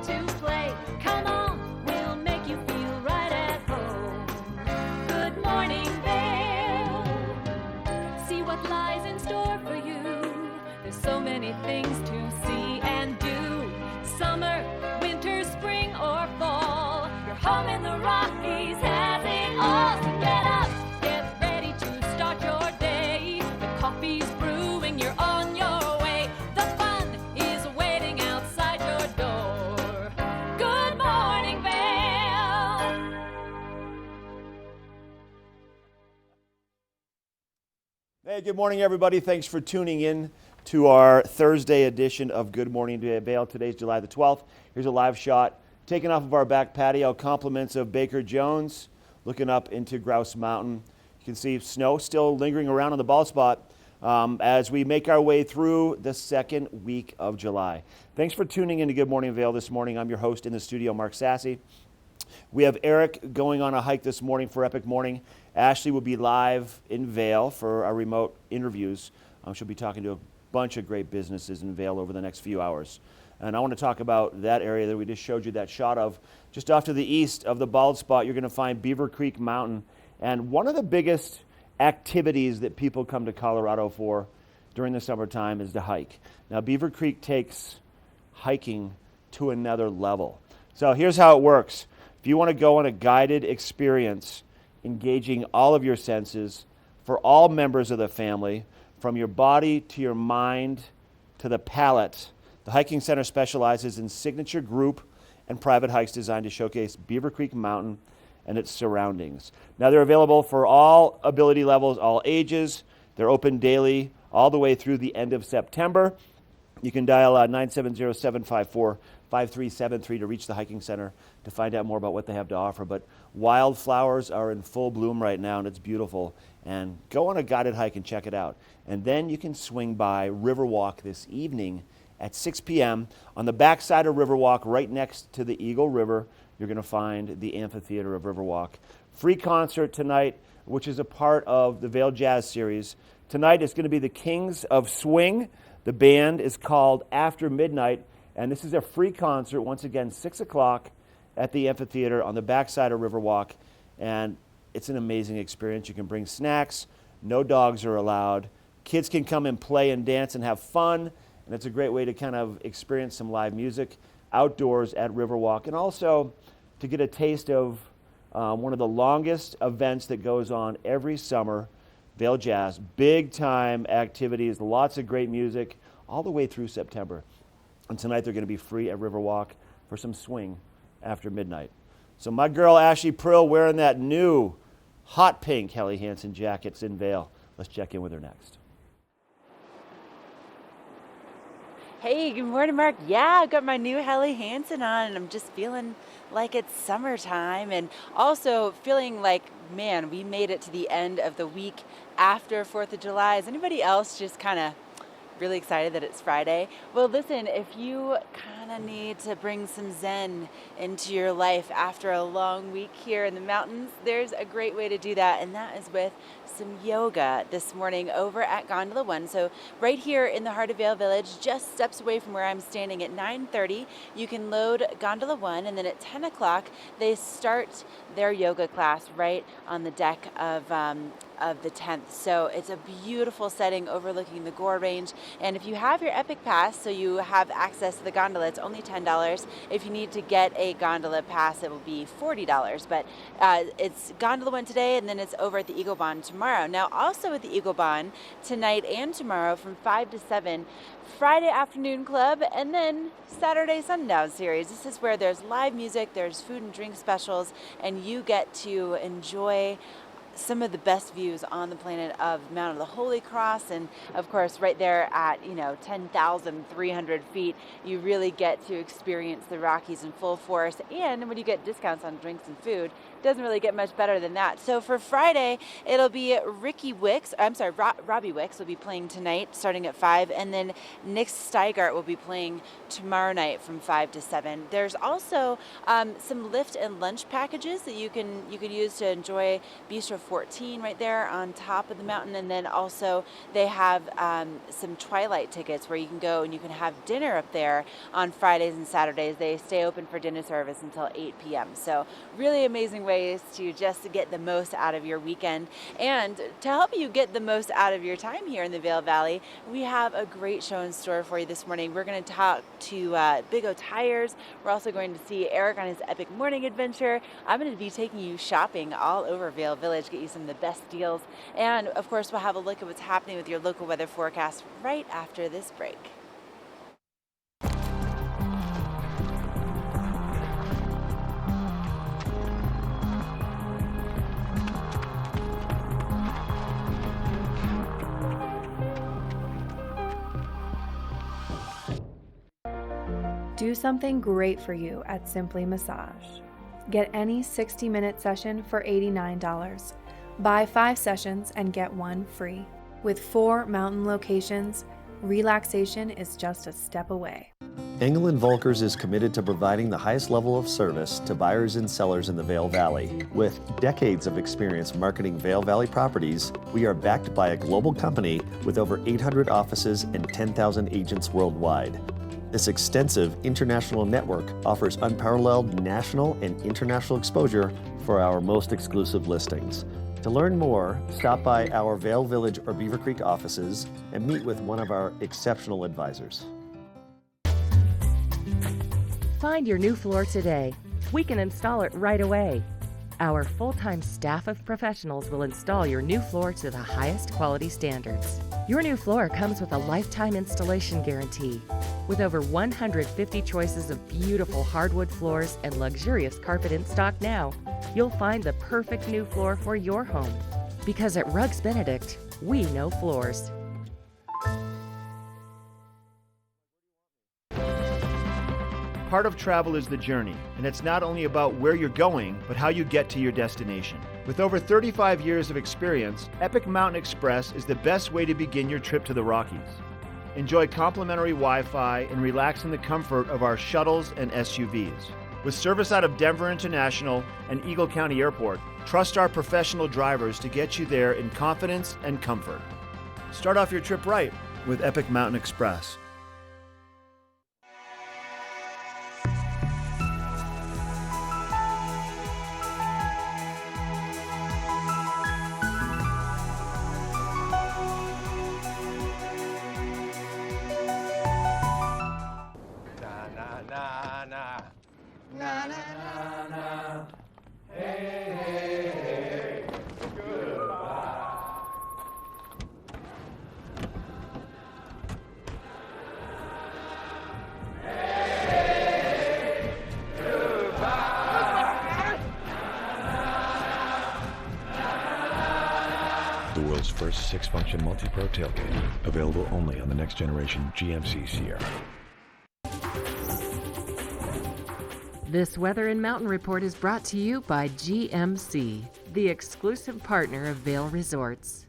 to play. Come on, we'll make you feel right at home. Good morning, Vale. See what lies in store for you. There's so many things to see and do. Summer, winter, spring, or fall. Your home in the Rockies has it all. So get up, get ready to start your day. The coffee's brewing, you're on your way. The fun is waiting outside your door. Good morning, Vale. Hey, good morning, everybody. Thanks for tuning in to our Thursday edition of Good Morning Vale. Today's July the 12th. Here's a live shot taken off of our back patio. Compliments of Baker Jones, looking up into Grouse Mountain. You can see snow still lingering around on the bald spot as we make our way through the second week of July. Thanks for tuning in to Good Morning Vale this morning. I'm your host in the studio, Mark Sassy. We have Eric going on a hike this morning for Epic Morning. Ashley will be live in Vail for our remote interviews. She'll be talking to a bunch of great businesses in Vail over the next few hours. And I want to talk about that area that we just showed you that shot of. Just off to the east of the bald spot, you're going to find Beaver Creek Mountain. And one of the biggest activities that people come to Colorado for during the summertime is to hike. Now, Beaver Creek takes hiking to another level. So here's how it works. If you want to go on a guided experience, engaging all of your senses for all members of the family, from your body to your mind to the palate, the Hiking Center specializes in signature group and private hikes designed to showcase Beaver Creek Mountain and its surroundings. Now, they're available for all ability levels, all ages. They're open daily all the way through the end of September. You can dial 970-754-5373 to reach the Hiking Center to find out more about what they have to offer. But wildflowers are in full bloom right now, and it's beautiful. And go on a guided hike and check it out. And then you can swing by Riverwalk this evening at 6 p.m. On the backside of Riverwalk, right next to the Eagle River, you're going to find the amphitheater of Riverwalk. Free concert tonight, which is a part of the Vail Jazz Series. Tonight is going to be the Kings of Swing. The band is called After Midnight, and this is a free concert, once again, 6 o'clock at the amphitheater on the backside of Riverwalk. And it's an amazing experience. You can bring snacks. No dogs are allowed. Kids can come and play and dance and have fun. And it's a great way to kind of experience some live music outdoors at Riverwalk. And also to get a taste of one of the longest events that goes on every summer, Vail Jazz. Big time activities, lots of great music all the way through September. And tonight they're going to be free at Riverwalk for some swing after midnight. So my girl Ashley Prill wearing that new hot pink Helly Hansen jacket's in Vail. Let's check in with her next. Hey, good morning, Mark. Yeah, I've got my new Helly Hansen on, and I'm just feeling like it's summertime, and also feeling like, man, we made it to the end of the week after 4th of July. Is anybody else just kind of really excited that it's Friday? Well, listen, if you kind of need to bring some zen into your life after a long week here in the mountains, there's a great way to do that, and that is with some yoga this morning over at Gondola One. So right here in the heart of Vail Village, just steps away from where I'm standing at 9:30, you can load Gondola One, and then at 10 o'clock, they start their yoga class right on the deck of the 10th. So it's a beautiful setting overlooking the Gore Range. And if you have your Epic Pass, so you have access to the gondola, it's only $10. If you need to get a gondola pass, it will be $40. But it's Gondola One today, and then it's over at the Eagle Bond tomorrow. Now, also at the Eagle Bond tonight and tomorrow from 5 to 7, Friday Afternoon Club, and then Saturday Sundown Series. This is where there's live music, there's food and drink specials, and you get to enjoy some of the best views on the planet of Mount of the Holy Cross. And of course, right there at 10,300 feet, you really get to experience the Rockies in full force. And when you get discounts on drinks and food, it doesn't really get much better than that. So for Friday, it'll be Robbie Wicks will be playing tonight starting at 5, and then Nick Steigart will be playing tomorrow night from 5 to 7. There's also some lift and lunch packages that you can use to enjoy Bistro 14 right there on top of the mountain. And then also they have some twilight tickets where you can go and you can have dinner up there on Fridays and Saturdays. They stay open for dinner service until 8 p.m. So really amazing ways to just get the most out of your weekend. And to help you get the most out of your time here in the Vail Valley, we have a great show in store for you this morning. We're going to talk to Big O Tires. We're also going to see Eric on his epic morning adventure. I'm going to be taking you shopping all over Vail Village, get you some of the best deals. And of course, we'll have a look at what's happening with your local weather forecast right after this break. Do something great for you at Simply Massage. Get any 60-minute session for $89. Buy 5 sessions and get 1 free. With 4 mountain locations, relaxation is just a step away. Engel & Volkers is committed to providing the highest level of service to buyers and sellers in the Vail Valley. With decades of experience marketing Vail Valley properties, we are backed by a global company with over 800 offices and 10,000 agents worldwide. This extensive international network offers unparalleled national and international exposure for our most exclusive listings. To learn more, stop by our Vail Village or Beaver Creek offices and meet with one of our exceptional advisors. Find your new floor today. We can install it right away. Our full-time staff of professionals will install your new floor to the highest quality standards. Your new floor comes with a lifetime installation guarantee. With over 150 choices of beautiful hardwood floors and luxurious carpet in stock now, you'll find the perfect new floor for your home. Because at Rugs Benedict, we know floors. Part of travel is the journey, and it's not only about where you're going, but how you get to your destination. With over 35 years of experience, Epic Mountain Express is the best way to begin your trip to the Rockies. Enjoy complimentary Wi-Fi and relax in the comfort of our shuttles and SUVs. With service out of Denver International and Eagle County Airport, trust our professional drivers to get you there in confidence and comfort. Start off your trip right with Epic Mountain Express. The world's first 6-function multi-pro tailgate, available only on the next generation GMC Sierra. This Weather and Mountain Report is brought to you by GMC, the exclusive partner of Vail Resorts.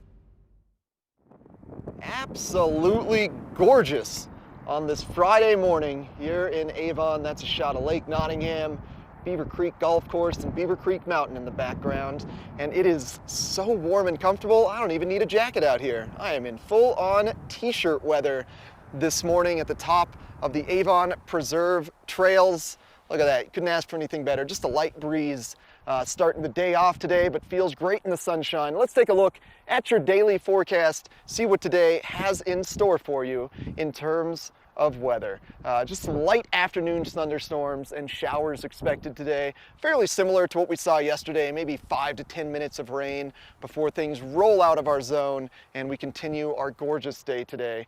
Absolutely gorgeous on this Friday morning here in Avon. That's a shot of Lake Nottingham, Beaver Creek Golf Course, and Beaver Creek Mountain in the background. And it is so warm and comfortable, I don't even need a jacket out here. I am in full-on t-shirt weather this morning at the top of the Avon Preserve trails. Look at that, couldn't ask for anything better. Just a light breeze starting the day off today, but feels great in the sunshine. Let's take a look at your daily forecast, see what today has in store for you in terms of weather. Just some light afternoon thunderstorms and showers expected today. Fairly similar to what we saw yesterday, maybe 5 to 10 minutes of rain before things roll out of our zone and we continue our gorgeous day today.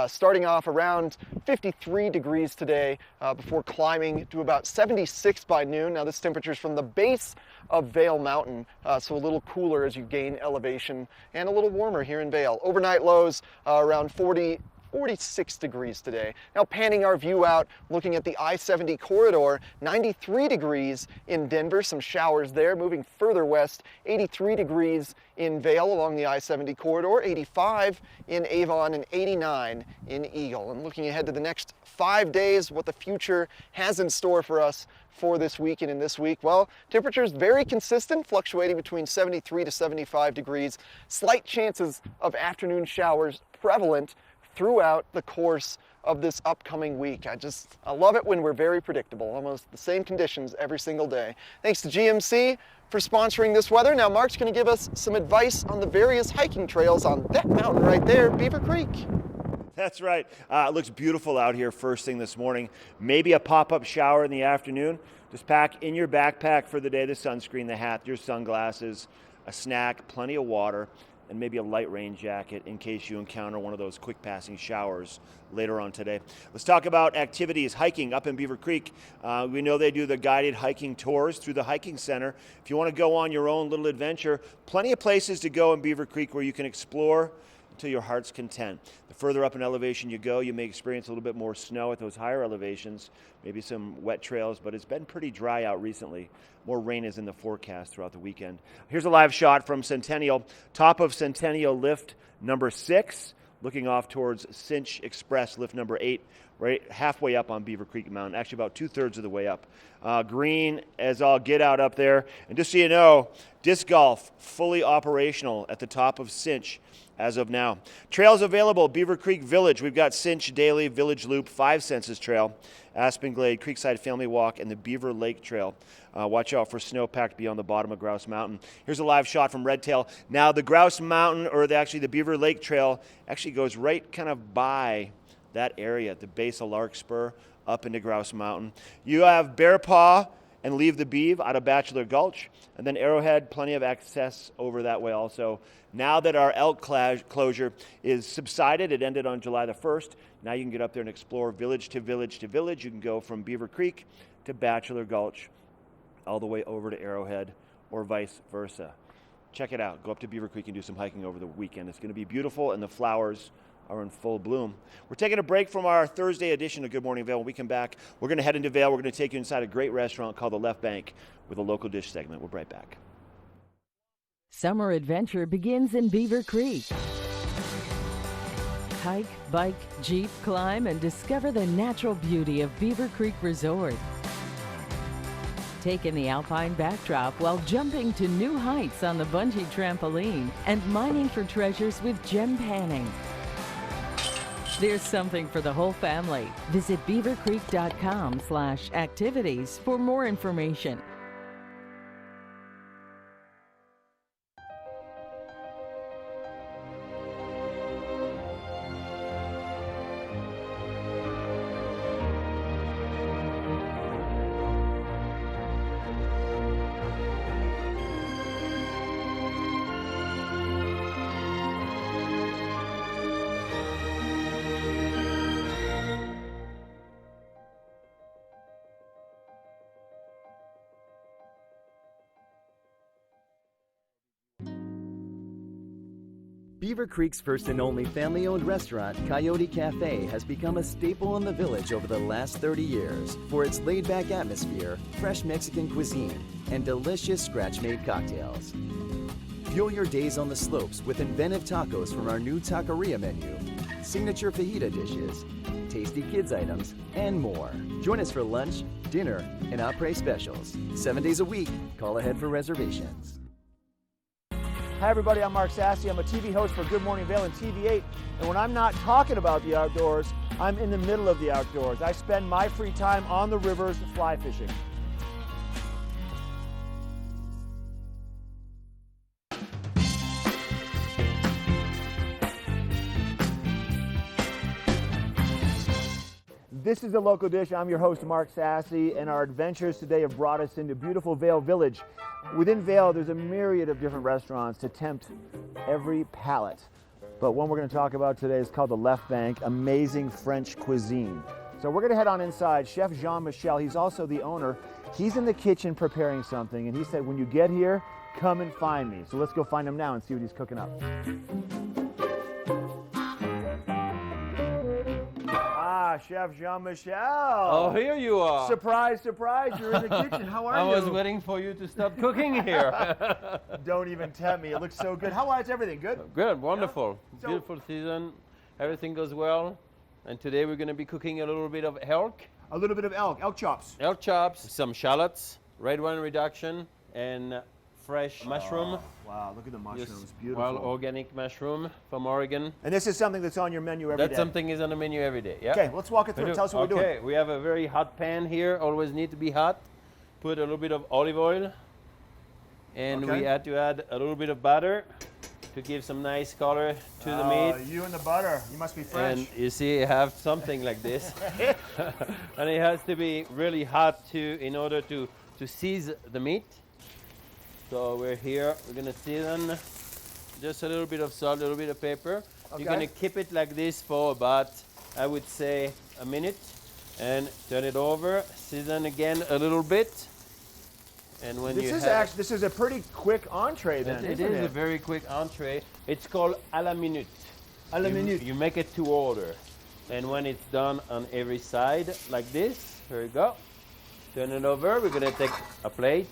Starting off around 53 degrees today before climbing to about 76 by noon. Now this temperature is from the base of Vail Mountain, so a little cooler as you gain elevation and a little warmer here in Vail. Overnight lows around 40 46 degrees today. Now panning our view out, looking at the I-70 corridor, 93 degrees in Denver, some showers there. Moving further west, 83 degrees in Vail along the I-70 corridor, 85 in Avon, and 89 in Eagle. And looking ahead to the next 5 days, what the future has in store for us for this weekend and this week, well, temperatures very consistent, fluctuating between 73 to 75 degrees. Slight chances of afternoon showers prevalent throughout the course of this upcoming week. I love it when we're very predictable, almost the same conditions every single day. Thanks to GMC for sponsoring this weather. Now Mark's going to give us some advice on the various hiking trails on that mountain right there, Beaver Creek. That's right. It looks beautiful out here first thing this morning. Maybe a pop-up shower in the afternoon. Just pack in your backpack for the day the sunscreen, the hat, your sunglasses, a snack, plenty of water, and maybe a light rain jacket in case you encounter one of those quick passing showers later on today. Let's talk about activities, hiking up in Beaver Creek. We know they do the guided hiking tours through the hiking center. If you want to go on your own little adventure, plenty of places to go in Beaver Creek where you can explore to your heart's content. The further up in elevation you go, you may experience a little bit more snow at those higher elevations, maybe some wet trails, but it's been pretty dry out recently. More rain is in the forecast throughout the weekend. Here's a live shot from Centennial, top of Centennial lift number 6, looking off towards Cinch Express lift number 8, right halfway up on Beaver Creek Mountain, actually about 2/3 of the way up. Green as all get out up there. And just so you know, disc golf fully operational at the top of Cinch as of now. Trails available, Beaver Creek Village. We've got Cinch Daily, Village Loop, 5 Senses Trail, Aspen Glade, Creekside Family Walk, and the Beaver Lake Trail. Watch out for snowpack beyond the bottom of Grouse Mountain. Here's a live shot from Redtail. Now the Grouse Mountain, or actually the Beaver Lake Trail, actually goes right kind of by that area at the base of Larkspur up into Grouse Mountain. You have Bear Paw and Leave the Beeve out of Bachelor Gulch, and then Arrowhead, plenty of access over that way also. Now that our elk closure is subsided, it ended on July the 1st, now you can get up there and explore village to village to village. You can go from Beaver Creek to Bachelor Gulch all the way over to Arrowhead or vice versa. Check it out. Go up to Beaver Creek and do some hiking over the weekend. It's going to be beautiful, and the flowers are in full bloom. We're taking a break from our Thursday edition of Good Morning Vail. When we come back, we're going to head into Vail. We're going to take you inside a great restaurant called The Left Bank with a local dish segment. We'll be right back. Summer adventure begins in Beaver Creek. Hike, bike, jeep, climb, and discover the natural beauty of Beaver Creek Resort. Take in the alpine backdrop while jumping to new heights on the bungee trampoline and mining for treasures with gem panning. There's something for the whole family. Visit beavercreek.com/activities for more information. Beaver Creek's first and only family-owned restaurant, Coyote Cafe, has become a staple in the village over the last 30 years for its laid-back atmosphere, fresh Mexican cuisine, and delicious scratch-made cocktails. Fuel your days on the slopes with inventive tacos from our new taqueria menu, signature fajita dishes, tasty kids items, and more. Join us for lunch, dinner, and après specials. 7 days a week. Call ahead for reservations. Hi everybody, I'm Mark Sassy. I'm a TV host for Good Morning Vail and TV8. And when I'm not talking about the outdoors, I'm in the middle of the outdoors. I spend my free time on the rivers fly fishing. This is The Local Dish. I'm your host, Mark Sassy, and our adventures today have brought us into beautiful Vail Village. Within Vail, there's a myriad of different restaurants to tempt every palate. But one we're going to talk about today is called The Left Bank, amazing French cuisine. So we're going to head on inside. Chef Jean-Michel, he's also the owner. He's in the kitchen preparing something, and he said, when you get here, come and find me. So let's go find him now and see what he's cooking up. Chef Jean-Michel. Oh, here you are. Surprise, surprise, you're in the kitchen. How are you? I was waiting for you to start cooking here. Don't even tempt me. It looks so good. How is everything? Good? Good, wonderful. Yeah. So- Beautiful season. Everything goes well. And today we're going to be cooking a little bit of elk. A little bit of elk chops. Elk chops, some shallots, red wine reduction, and fresh mushroom. Wow, look at the mushrooms. Just Beautiful. wild organic mushroom from Oregon. And this is something that's on your menu every day. That's something is on the menu every day. Yeah. Okay, let's walk it through. Tell us what we're doing. Okay, we have a very hot pan here. Always need to be hot. Put a little bit of olive oil, and we had to add a little bit of butter to give some nice color to the meat. You and the butter. You must be French. And you see, I have something like this, and it has to be really hot too in order to season the meat. So we're here. We're gonna season just a little bit of salt, a little bit of pepper. Okay. You're gonna keep it like this for about, I would say, a minute, and turn it over. Season again a little bit, and when This is a pretty quick entree then, it isn't is it? a very quick entree. It's called à la minute. À la minute. You make it to order, and when it's done on every side like this, here you go. Turn it over. We're gonna take a plate,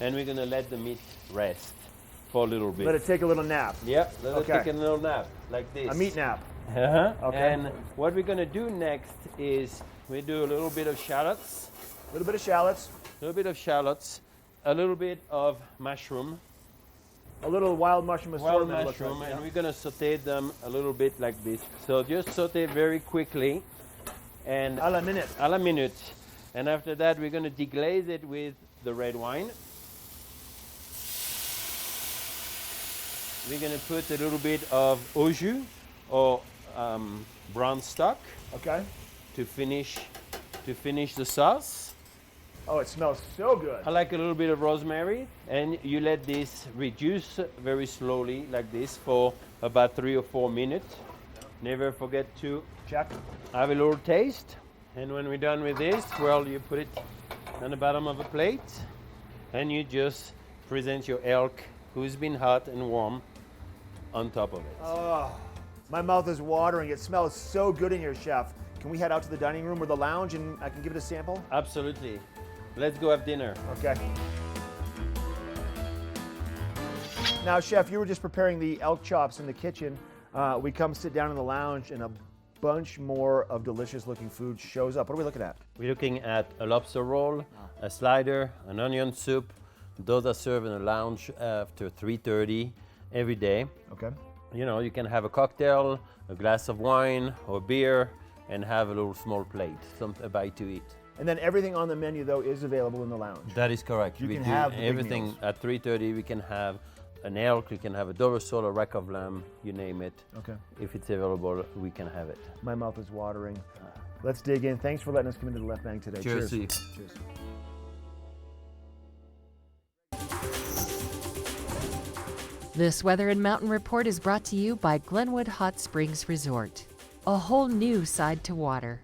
and we're gonna let the meat rest for a little bit. Let it take a little nap. Yeah, let it take a little nap like this. A meat nap. Uh-huh. Okay. And what we're gonna do next is we do a little bit of shallots. A little bit of shallots. A little bit of shallots. A little bit of mushroom. A little wild mushroom assortment. Wild it looks mushroom, like, and yeah. we're gonna saute them a little bit like this. So just saute very quickly, and À la minute. à la minute. And after that, we're gonna deglaze it with the red wine. We're gonna put a little bit of au jus or brown stock. Okay. To finish the sauce. Oh, it smells so good. I like a little bit of rosemary, and you let this reduce very slowly like this for about 3 or 4 minutes. Never forget to check. Have a little taste, and when we're done with this, well, you put it on the bottom of a plate, and you just present your elk who's been hot and warm on top of it. Oh, my mouth is watering. It smells so good in here, Chef. Can we head out to the dining room or the lounge and I can give it a sample? Absolutely. Let's go have dinner. Okay. Now, Chef, you were just preparing the elk chops in the kitchen. We come sit down in the lounge and a bunch more of delicious looking food shows up. What are we looking at? We're looking at a lobster roll, a slider, an onion soup. Those are served in the lounge after 3:30 every day. Okay. You know, you can have a cocktail, a glass of wine or beer, and have a little small plate, a bite to eat. And then everything on the menu, though, is available in the lounge. That is correct. You We can do have the big everything meals. at 3:30. We can have an elk, we can have a Dover sole, a rack of lamb, you name it. Okay. If it's available, we can have it. My mouth is watering. Let's dig in. Thanks for letting us come into the Left Bank today. Cheers. Cheers. This Weather and Mountain Report is brought to you by Glenwood Hot Springs Resort. A whole new side to water.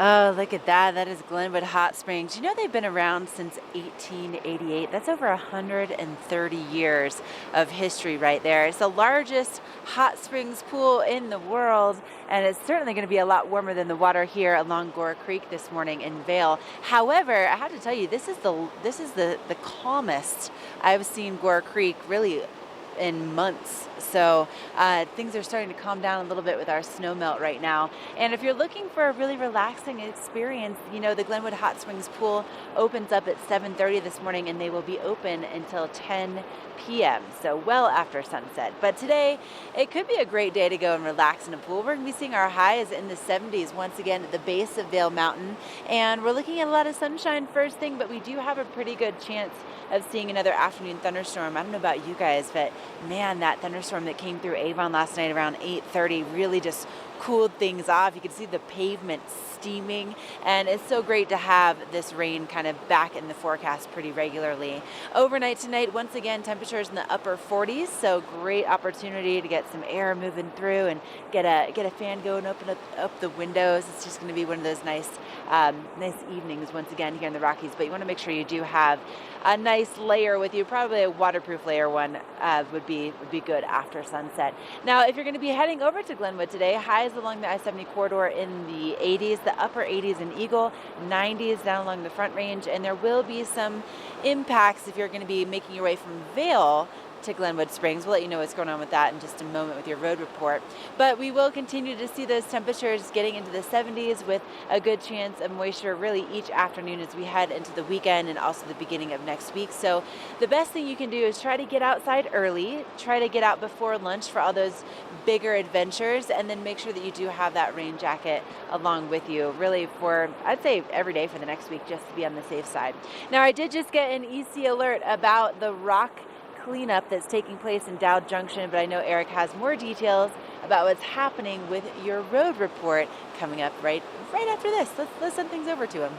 Oh, look at that. That is Glenwood Hot Springs. You know they've been around since 1888. That's over 130 years of history right there. It's the largest hot springs pool in the world, and it's certainly going to be a lot warmer than the water here along Gore Creek this morning in Vail. However, I have to tell you, this is the calmest I've seen Gore Creek really in months. So things are starting to calm down a little bit with our snow melt right now. And if you're looking for a really relaxing experience, you know, the Glenwood Hot Springs pool opens up at 7:30 this morning, and they will be open until 10 p.m. So well after sunset. But today, it could be a great day to go and relax in a pool. We're going to be seeing our highs in the 70s once again at the base of Vail Mountain. And we're looking at a lot of sunshine first thing, but we do have a pretty good chance of seeing another afternoon thunderstorm. I don't know about you guys, but man, that thunderstorm that came through Avon last night around 8:30 really just cooled things off. You could see the pavement steaming, and it's so great to have this rain kind of back in the forecast pretty regularly. Overnight tonight, once again, temperatures in the upper 40s, so great opportunity to get some air moving through and get a fan going, open up the windows. It's just going to be one of those nice evenings once again here in the Rockies, but you want to make sure you do have a nice layer with you. Probably a waterproof layer one would be good after sunset. Now, if you're going to be heading over to Glenwood today, highs highs along the I-70 corridor in the 80s, the upper 80s in Eagle, 90s down along the Front Range, and there will be some impacts if you're going to be making your way from Vail to Glenwood Springs. We'll let you know what's going on with that in just a moment with your road report. But we will continue to see those temperatures getting into the 70s with a good chance of moisture really each afternoon as we head into the weekend and also the beginning of next week. So the best thing you can do is try to get outside early, try to get out before lunch for all those bigger adventures, and then make sure that you do have that rain jacket along with you really for, I'd say, every day for the next week, just to be on the safe side. Now, I did just get an EC alert about the rock cleanup that's taking place in Dowd Junction, but I know Eric has more details about what's happening with your road report coming up right after this. Let's send things over to him.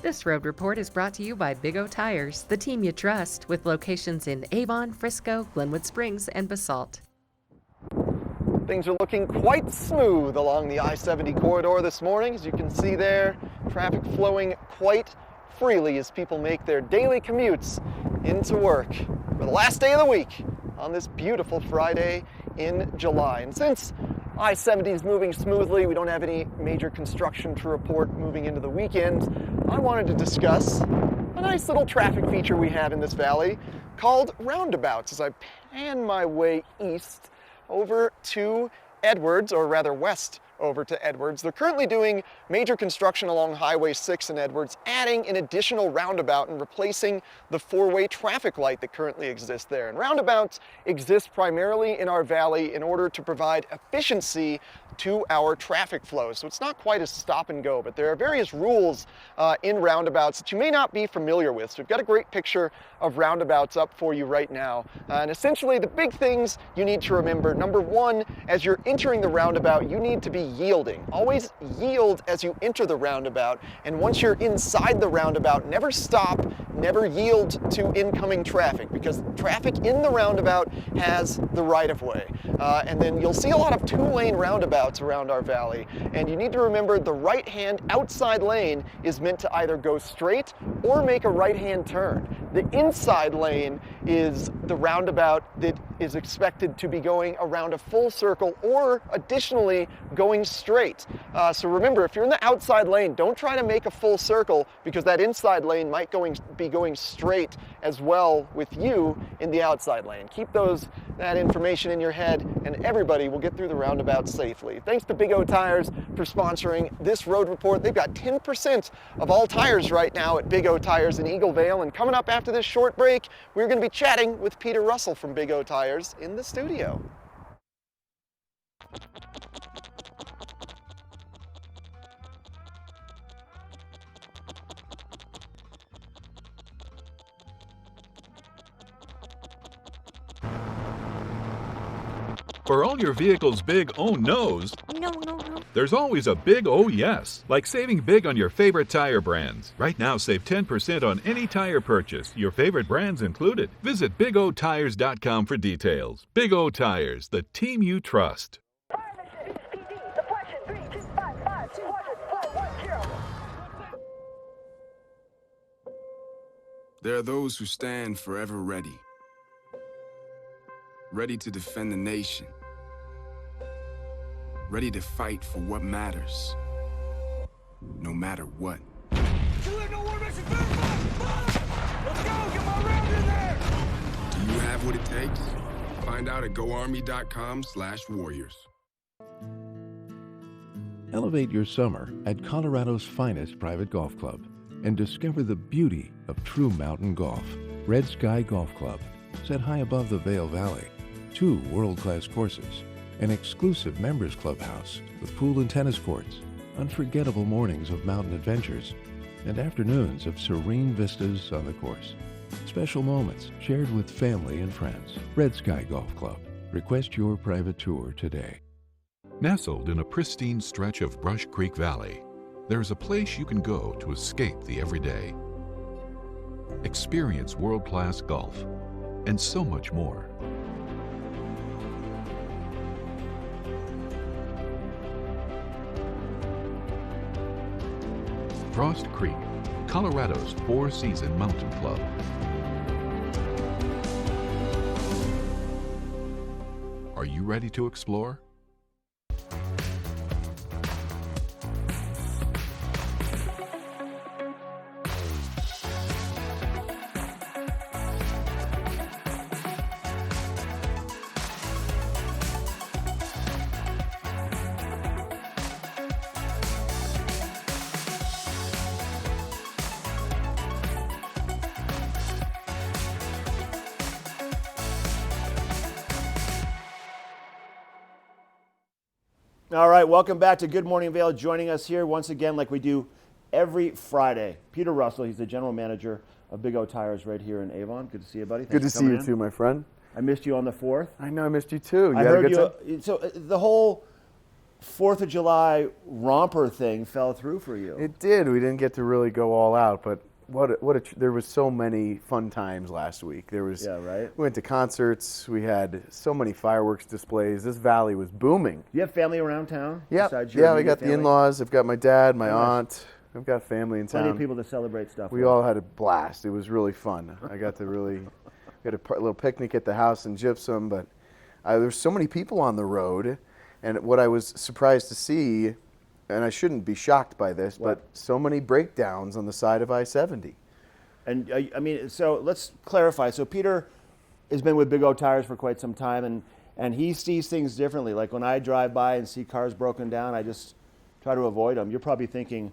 This road report is brought to you by Big O Tires, the team you trust, with locations in Avon, Frisco, Glenwood Springs, and Basalt. Things are looking quite smooth along the I-70 corridor this morning. As you can see there, traffic flowing quite freely as people make their daily commutes into work for the last day of the week on this beautiful Friday in July. And since I-70 is moving smoothly, we don't have any major construction to report moving into the weekend, I wanted to discuss a nice little traffic feature we have in this valley called roundabouts as I pan my way east over to Edwards, or rather west over to Edwards. They're currently doing major construction along Highway 6 in Edwards, adding an additional roundabout and replacing the four-way traffic light that currently exists there. And roundabouts exist primarily in our valley in order to provide efficiency to our traffic flow. So it's not quite a stop and go, but there are various rules in roundabouts that you may not be familiar with. So we've got a great picture of roundabouts up for you right now. And essentially the big things you need to remember: number one, as you're entering the roundabout, you need to be yielding. Always yield as you enter the roundabout, and once you're inside the roundabout, never stop, never yield to incoming traffic, because traffic in the roundabout has the right-of-way. And then you'll see a lot of two-lane roundabouts around our valley, and you need to remember the right-hand outside lane is meant to either go straight or make a right-hand turn. The inside lane is the roundabout that is expected to be going around a full circle or additionally going straight. So remember, if you're in the outside lane, don't try to make a full circle, because that inside lane might be going straight as well with you in the outside lane. Keep that information in your head, and everybody will get through the roundabout safely. Thanks to Big O Tires for sponsoring this road report. They've got 10% of all tires right now at Big O Tires in Eagle Vale, and coming up after this short break, we're going to be chatting with Peter Russell from Big O Tires in the studio. For all your vehicle's big oh no's, there's always a big oh yes, like saving big on your favorite tire brands. Right now, save 10% on any tire purchase, your favorite brands included. Visit BigOTires.com for details. Big O Tires, the team you trust. There are those who stand forever ready to defend the nation, ready to fight for what matters, no matter what. Do you have what it takes? Find out at GoArmy.com/warriors. Elevate your summer at Colorado's finest private golf club and discover the beauty of true mountain golf. Red Sky Golf Club, set high above the Vail Valley. 2 world-class courses, an exclusive members clubhouse with pool and tennis courts, unforgettable mornings of mountain adventures, and afternoons of serene vistas on the course. Special moments shared with family and friends. Red Sky Golf Club. Request your private tour today. Nestled in a pristine stretch of Brush Creek Valley, there's a place you can go to escape the everyday. Experience world-class golf and so much more. Frost Creek, Colorado's 4-season mountain club. Are you ready to explore? All right, welcome back to Good Morning Vail. Joining us here once again, like we do every Friday, Peter Russell. He's the general manager of Big O Tires right here in Avon. Good to see you, buddy. Good to see you too, my friend. I missed you on the 4th. I know, I missed you too. I heard you. So the whole 4th of July romper thing fell through for you. It did. We didn't get to really go all out, but there was so many fun times last week. There was, yeah, right. We went to concerts. We had so many fireworks displays. This valley was booming. Do you have family around town? Yeah, I got the in-laws. I've got my dad, my aunt. I've got family in town. Plenty of people to celebrate stuff. We all had a blast. It was really fun. I got to we had a little picnic at the house in Gypsum, but there's so many people on the road, and what I was surprised to see, and I shouldn't be shocked by this, but so many breakdowns on the side of I-70. And I mean, so let's clarify. So Peter has been with Big O Tires for quite some time, and he sees things differently. Like when I drive by and see cars broken down, I just try to avoid them. You're probably thinking,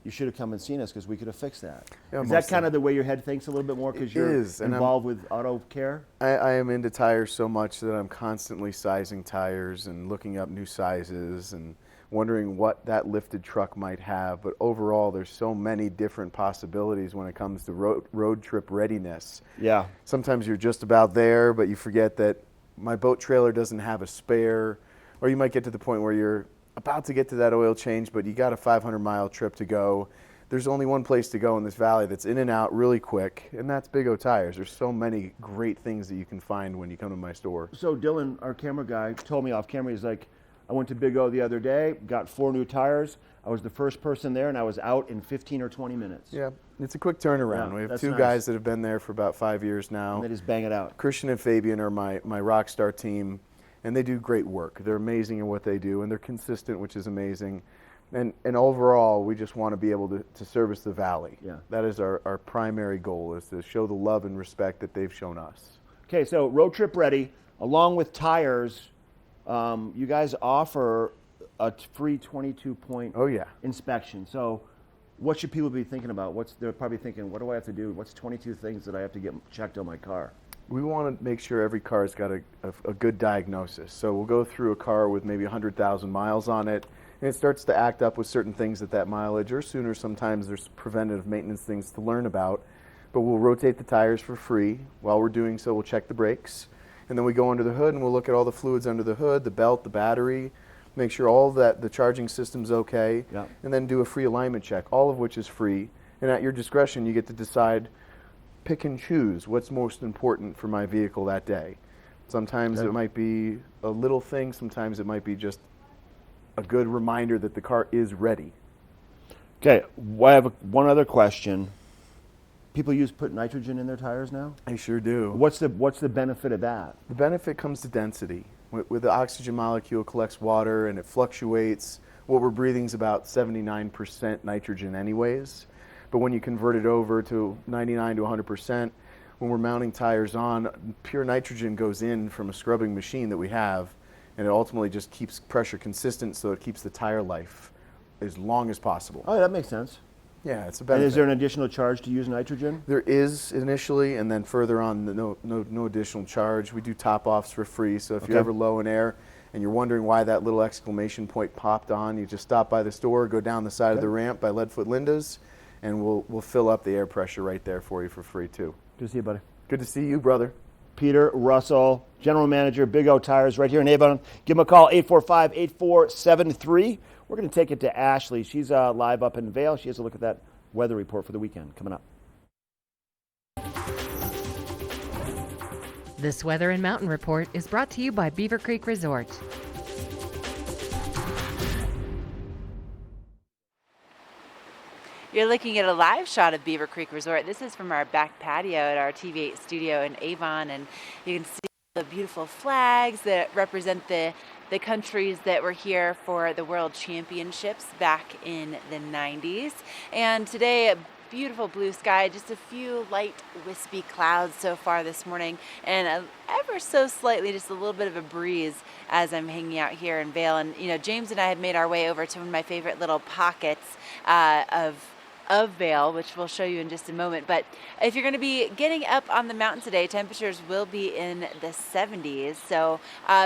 you should have come and seen us because we could have fixed that. Yeah, is that kind of the way your head thinks a little bit more because you're involved with auto care? I am into tires so much that I'm constantly sizing tires and looking up new sizes and wondering what that lifted truck might have. But overall, there's so many different possibilities when it comes to road trip readiness. Yeah. Sometimes you're just about there, but you forget that my boat trailer doesn't have a spare, or you might get to the point where you're about to get to that oil change, but you got a 500-mile trip to go. There's only one place to go in this valley that's in and out really quick, and that's Big O Tires. There's so many great things that you can find when you come to my store. So Dylan, our camera guy, told me off camera, he's like, I went to Big O the other day, got 4 new tires. I was the first person there, and I was out in 15 or 20 minutes. Yeah, it's a quick turnaround. Yeah, we have 2 guys that have been there for about 5 years now. And they just bang it out. Christian and Fabian are my rock star team, and they do great work. They're amazing at what they do, and they're consistent, which is amazing. And overall, we just want to be able to service the valley. Yeah. That is our primary goal, is to show the love and respect that they've shown us. Okay, so road trip ready, along with tires, you guys offer a free 22-point inspection. So what should people be thinking about? They're probably thinking, what do I have to do? What's 22 things that I have to get checked on my car? We want to make sure every car's got a good diagnosis. So we'll go through a car with maybe 100,000 miles on it, and it starts to act up with certain things at that mileage, or sooner sometimes there's preventative maintenance things to learn about. But we'll rotate the tires for free. While we're doing so, we'll check the brakes. And then we go under the hood and we'll look at all the fluids under the hood, the belt, the battery, make sure all that the charging system's okay, and then do a free alignment check, all of which is free. And at your discretion, you get to decide, pick and choose what's most important for my vehicle that day. Sometimes it might be a little thing, sometimes it might be just a good reminder that the car is ready. Okay, I have one other question. People put nitrogen in their tires now? They sure do. What's the benefit of that? The benefit comes to density. With the oxygen molecule collects water and it fluctuates. What we're breathing is about 79% nitrogen anyways. But when you convert it over to 99 to 100%, when we're mounting tires on, pure nitrogen goes in from a scrubbing machine that we have, and it ultimately just keeps pressure consistent, so it keeps the tire life as long as possible. Oh, that makes sense. Yeah, it's a benefit. And is there an additional charge to use nitrogen? There is initially, and then further on, no additional charge. We do top-offs for free, so if you're ever low in air and you're wondering why that little exclamation point popped on, you just stop by the store, go down the side of the ramp by Leadfoot Linda's, and we'll fill up the air pressure right there for you for free too. Good to see you, buddy. Good to see you, brother. Peter Russell, General Manager, Big O Tires, right here in Avon. Give him a call, 845-8473. We're going to take it to Ashley. She's live up in Vail. She has a look at that weather report for the weekend coming up. This Weather and Mountain Report is brought to you by Beaver Creek Resort. You're looking at a live shot of Beaver Creek Resort. This is from our back patio at our TV8 studio in Avon, and you can see the beautiful flags that represent the countries that were here for the World Championships back in the 90s. And today, a beautiful blue sky, just a few light wispy clouds so far this morning, and ever so slightly just a little bit of a breeze as I'm hanging out here in Vail. And James and I have made our way over to one of my favorite little pockets of Vail, which we'll show you in just a moment. But if you're going to be getting up on the mountain today, temperatures will be in the 70s. So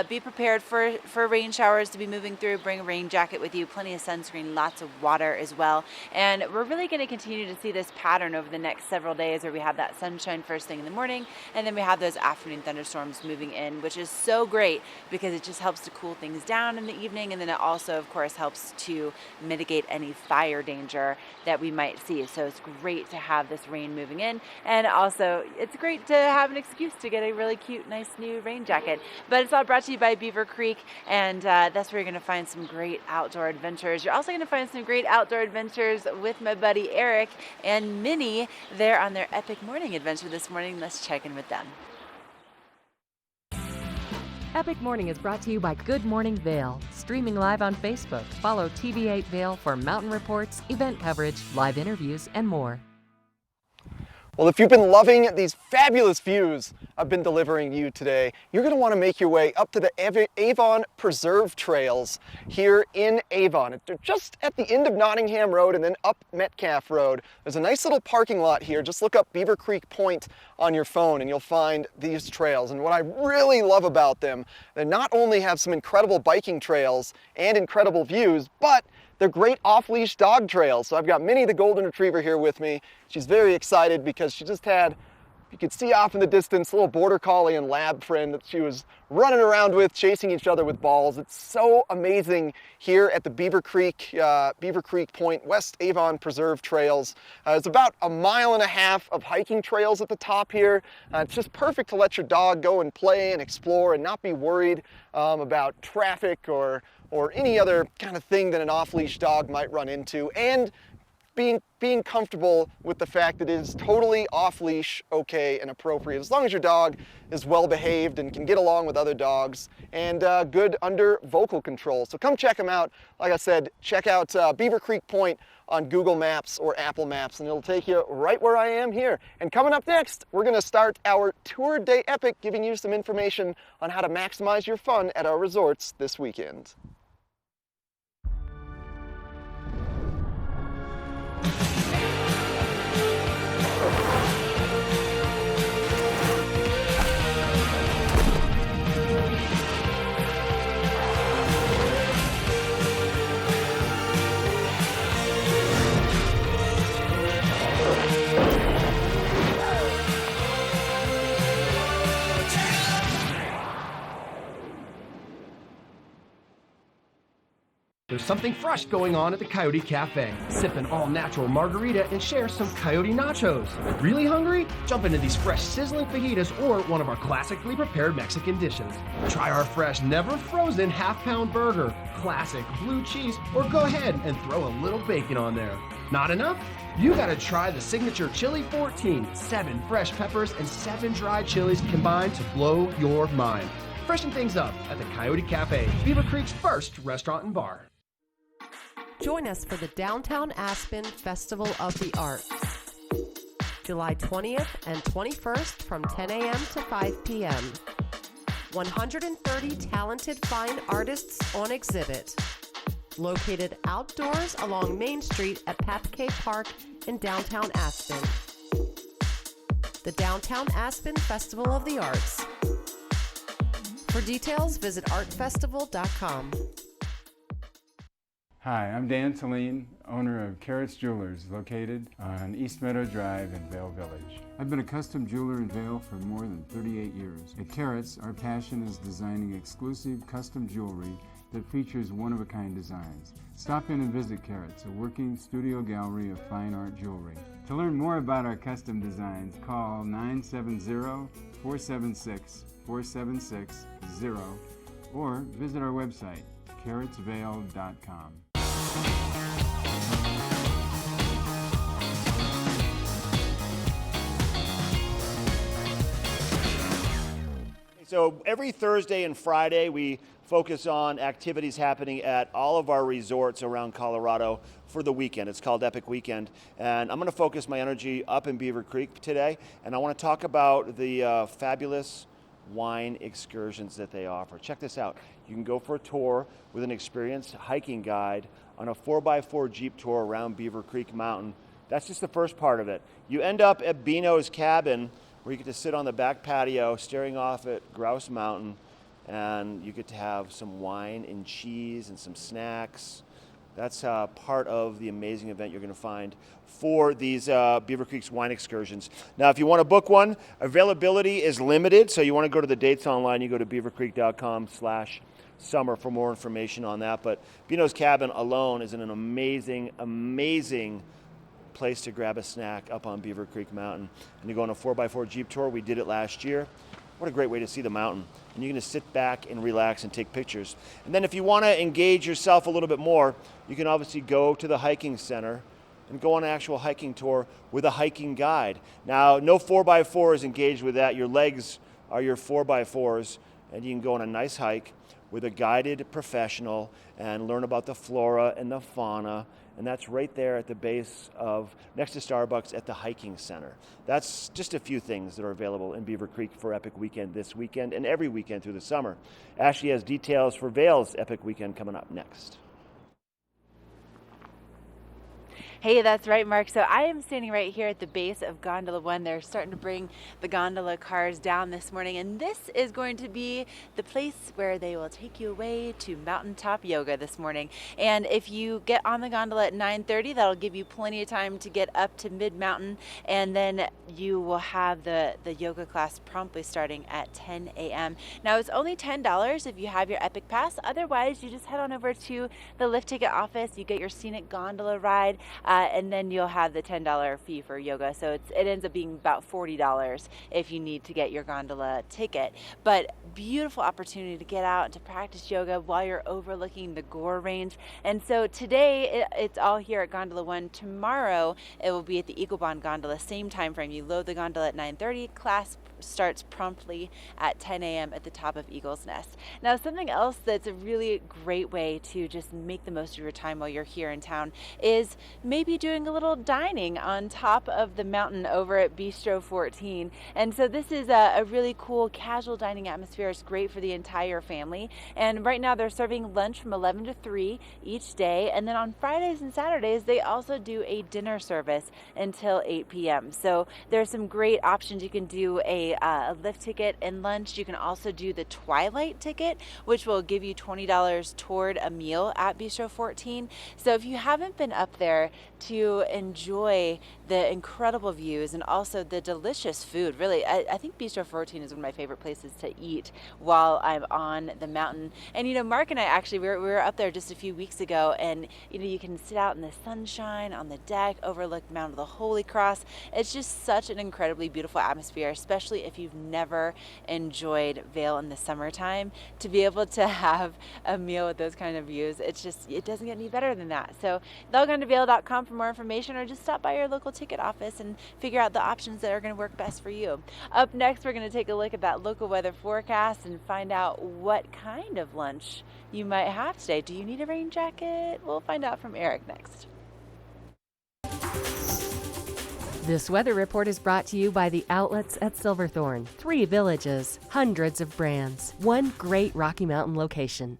be prepared for rain showers to be moving through. Bring a rain jacket with you, plenty of sunscreen, lots of water as well. And we're really going to continue to see this pattern over the next several days where we have that sunshine first thing in the morning, and then we have those afternoon thunderstorms moving in, which is so great because it just helps to cool things down in the evening. And then it also, of course, helps to mitigate any fire danger that we might see. So it's great to have this rain moving in, and also it's great to have an excuse to get a really cute, nice new rain jacket. But it's all brought to you by Beaver Creek, and that's where you're going to find some great outdoor adventures. You're also going to find some great outdoor adventures with my buddy Eric and Minnie. They're on their epic morning adventure this morning. Let's check in with them. Epic Morning is brought to you by Good Morning Vail, streaming live on Facebook. Follow TV8 Vail for mountain reports, event coverage, live interviews, and more. Well, if you've been loving these fabulous views I've been delivering you today, you're going to want to make your way up to the Avon Preserve Trails here in Avon. They're just at the end of Nottingham Road and then up Metcalf Road. There's a nice little parking lot here. Just look up Beaver Creek Point on your phone and you'll find these trails. And what I really love about them, they not only have some incredible biking trails and incredible views, but they're great off-leash dog trails. So I've got Minnie the Golden Retriever here with me. She's very excited because she just had, you could see off in the distance, a little Border Collie and Lab friend that she was running around with, chasing each other with balls. It's so amazing here at the Beaver Creek Point, West Avon Preserve Trails. It's about 1.5 miles of hiking trails at the top here. It's just perfect to let your dog go and play and explore and not be worried about traffic or any other kind of thing that an off-leash dog might run into, and being comfortable with the fact that it is totally off-leash okay and appropriate as long as your dog is well behaved and can get along with other dogs and good under vocal control. So come check them out. Like I said, check out Beaver Creek Point on Google Maps or Apple Maps, and it'll take you right where I am here. And coming up next, we're going to start our Tour Day Epic, giving you some information on how to maximize your fun at our resorts this weekend. There's something fresh going on at the Coyote Cafe. Sip an all-natural margarita and share some Coyote nachos. Really hungry? Jump into these fresh sizzling fajitas or one of our classically prepared Mexican dishes. Try our fresh, never-frozen half-pound burger, classic blue cheese, or go ahead and throw a little bacon on there. Not enough? You gotta try the signature Chili 14. 7 fresh peppers and 7 dried chilies combined to blow your mind. Freshen things up at the Coyote Cafe, Beaver Creek's first restaurant and bar. Join us for the Downtown Aspen Festival of the Arts, July 20th and 21st from 10 a.m. to 5 p.m. 130 talented fine artists on exhibit. Located outdoors along Main Street at Papke Park in downtown Aspen. The Downtown Aspen Festival of the Arts. For details, visit artfestival.com. Hi, I'm Dan Saline, owner of Carrots Jewelers, located on East Meadow Drive in Vail Village. I've been a custom jeweler in Vail for more than 38 years. At Carrots, our passion is designing exclusive custom jewelry that features one-of-a-kind designs. Stop in and visit Carrots, a working studio gallery of fine art jewelry. To learn more about our custom designs, call 970-476-4760 or visit our website, carrotsvail.com. So So every Thursday and Friday, we focus on activities happening at all of our resorts around Colorado for the weekend. It's called Epic Weekend. And I'm going to focus my energy up in Beaver Creek today. And I want to talk about the fabulous wine excursions that they offer. Check this out. You can go for a tour with an experienced hiking guide on a 4x4 Jeep tour around Beaver Creek Mountain. That's just the first part of it. You end up at Bino's cabin, where you get to sit on the back patio staring off at Grouse Mountain, and you get to have some wine and cheese and some snacks. That's part of the amazing event you're going to find for these Beaver Creek's wine excursions. Now, if you want to book one, availability is limited, so you want to go to the dates online. You go to beavercreek.com/summer for more information on that. But Bino's Cabin alone is an amazing, amazing place to grab a snack up on Beaver Creek Mountain. And you go on a 4x4 Jeep tour. We did it last year. What a great way to see the mountain. And you're going to sit back and relax and take pictures. And then if you want to engage yourself a little bit more, you can obviously go to the hiking center and go on an actual hiking tour with a hiking guide. Now, no 4x4 is engaged with that. Your legs are your 4x4s, and you can go on a nice hike with a guided professional and learn about the flora and the fauna. And that's right there at the base of, next to Starbucks at the hiking center. That's just a few things that are available in Beaver Creek for Epic Weekend this weekend and every weekend through the summer. Ashley has details for Vail's Epic Weekend coming up next. Hey, that's right, Mark. So I am standing right here at the base of Gondola 1. They're starting to bring the gondola cars down this morning, and this is going to be the place where they will take you away to mountaintop yoga this morning. And if you get on the gondola at 9:30, that'll give you plenty of time to get up to mid-mountain, and then you will have the yoga class promptly starting at 10 a.m. Now, it's only $10 if you have your Epic Pass. Otherwise, you just head on over to the lift ticket office. You get your scenic gondola ride, and then you'll have the $10 fee for yoga. So it ends up being about $40 if you need to get your gondola ticket. But beautiful opportunity to get out and to practice yoga while you're overlooking the Gore Range. And so today it's all here at Gondola 1. Tomorrow it will be at the Eagle Bond Gondola, same time frame. You load the gondola at 9:30. Class starts promptly at 10 a.m. at the top of Eagle's Nest. Now, something else that's a really great way to just make the most of your time while you're here in town is maybe doing a little dining on top of the mountain over at Bistro 14. And so this is a really cool casual dining atmosphere. It's great for the entire family. And right now they're serving lunch from 11 to 3 each day. And then on Fridays and Saturdays, they also do a dinner service until 8 p.m. So there's some great options. You can do a lift ticket and lunch. You can also do the Twilight ticket, which will give you $20 toward a meal at Bistro 14. So if you haven't been up there to enjoy the incredible views and also the delicious food, really, I think Bistro 14 is one of my favorite places to eat while I'm on the mountain. And Mark and I actually, we were up there just a few weeks ago, and you can sit out in the sunshine on the deck, overlook Mount of the Holy Cross. It's just such an incredibly beautiful atmosphere, especially if you've never enjoyed Vail in the summertime. To be able to have a meal with those kind of views, it doesn't get any better than that. So log on to vail.com for more information, or just stop by your local ticket office and figure out the options that are going to work best for you. Up next, we're going to take a look at that local weather forecast and find out what kind of lunch you might have today. Do you need a rain jacket? We'll find out from Eric next. This weather report is brought to you by the outlets at Silverthorne. 3 villages, hundreds of brands, one great Rocky Mountain location.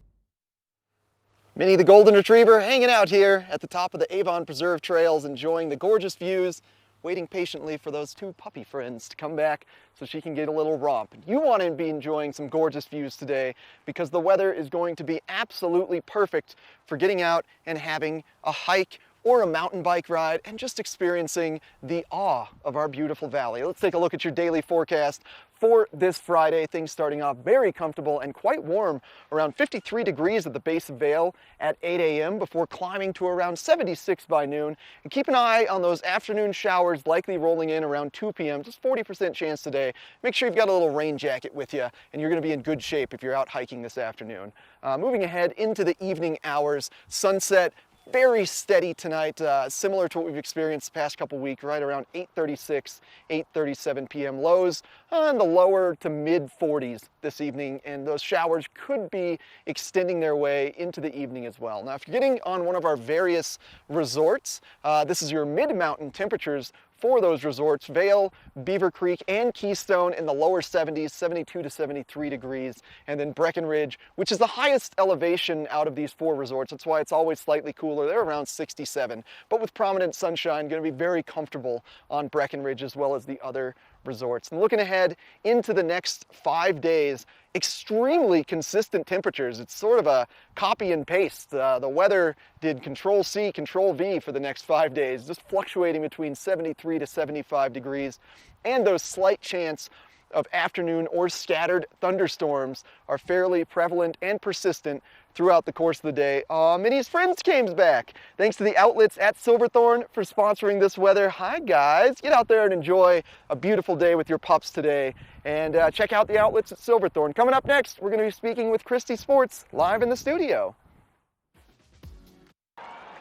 Minnie the Golden Retriever hanging out here at the top of the Avon Preserve trails, enjoying the gorgeous views, waiting patiently for those 2 puppy friends to come back so she can get a little romp. You want to be enjoying some gorgeous views today because the weather is going to be absolutely perfect for getting out and having a hike or a mountain bike ride and just experiencing the awe of our beautiful valley. Let's take a look at your daily forecast for this Friday. Things starting off very comfortable and quite warm, around 53 degrees at the base of Vail at 8 a.m. before climbing to around 76 by noon. And keep an eye on those afternoon showers likely rolling in around 2 p.m. Just 40% chance today. Make sure you've got a little rain jacket with you, and you're going to be in good shape if you're out hiking this afternoon. Moving ahead into the evening hours, sunset very steady tonight, similar to what we've experienced the past couple weeks, right around 8:36, 8:37 p.m. Lows on the lower to mid 40s this evening, and those showers could be extending their way into the evening as well. Now, if you're getting on one of our various resorts, this is your mid-mountain temperatures for those resorts: Vail, Beaver Creek, and Keystone in the lower 70s, 72 to 73 degrees, and then Breckenridge, which is the highest elevation out of these 4 resorts. That's why it's always slightly cooler. They're around 67, but with prominent sunshine, going to be very comfortable on Breckenridge as well as the other resorts. And looking ahead into the next 5 days, extremely consistent temperatures. It's sort of a copy and paste. The weather did Control-C, Control-V for the next 5 days, just fluctuating between 73 to 75 degrees. And those slight chance of afternoon or scattered thunderstorms are fairly prevalent and persistent throughout the course of the day. Minnie's friends came back. Thanks to the outlets at Silverthorne for sponsoring this weather. Hi guys, get out there and enjoy a beautiful day with your pups today. And check out the outlets at Silverthorne. Coming up next, we're going to be speaking with Christy Sports live in the studio.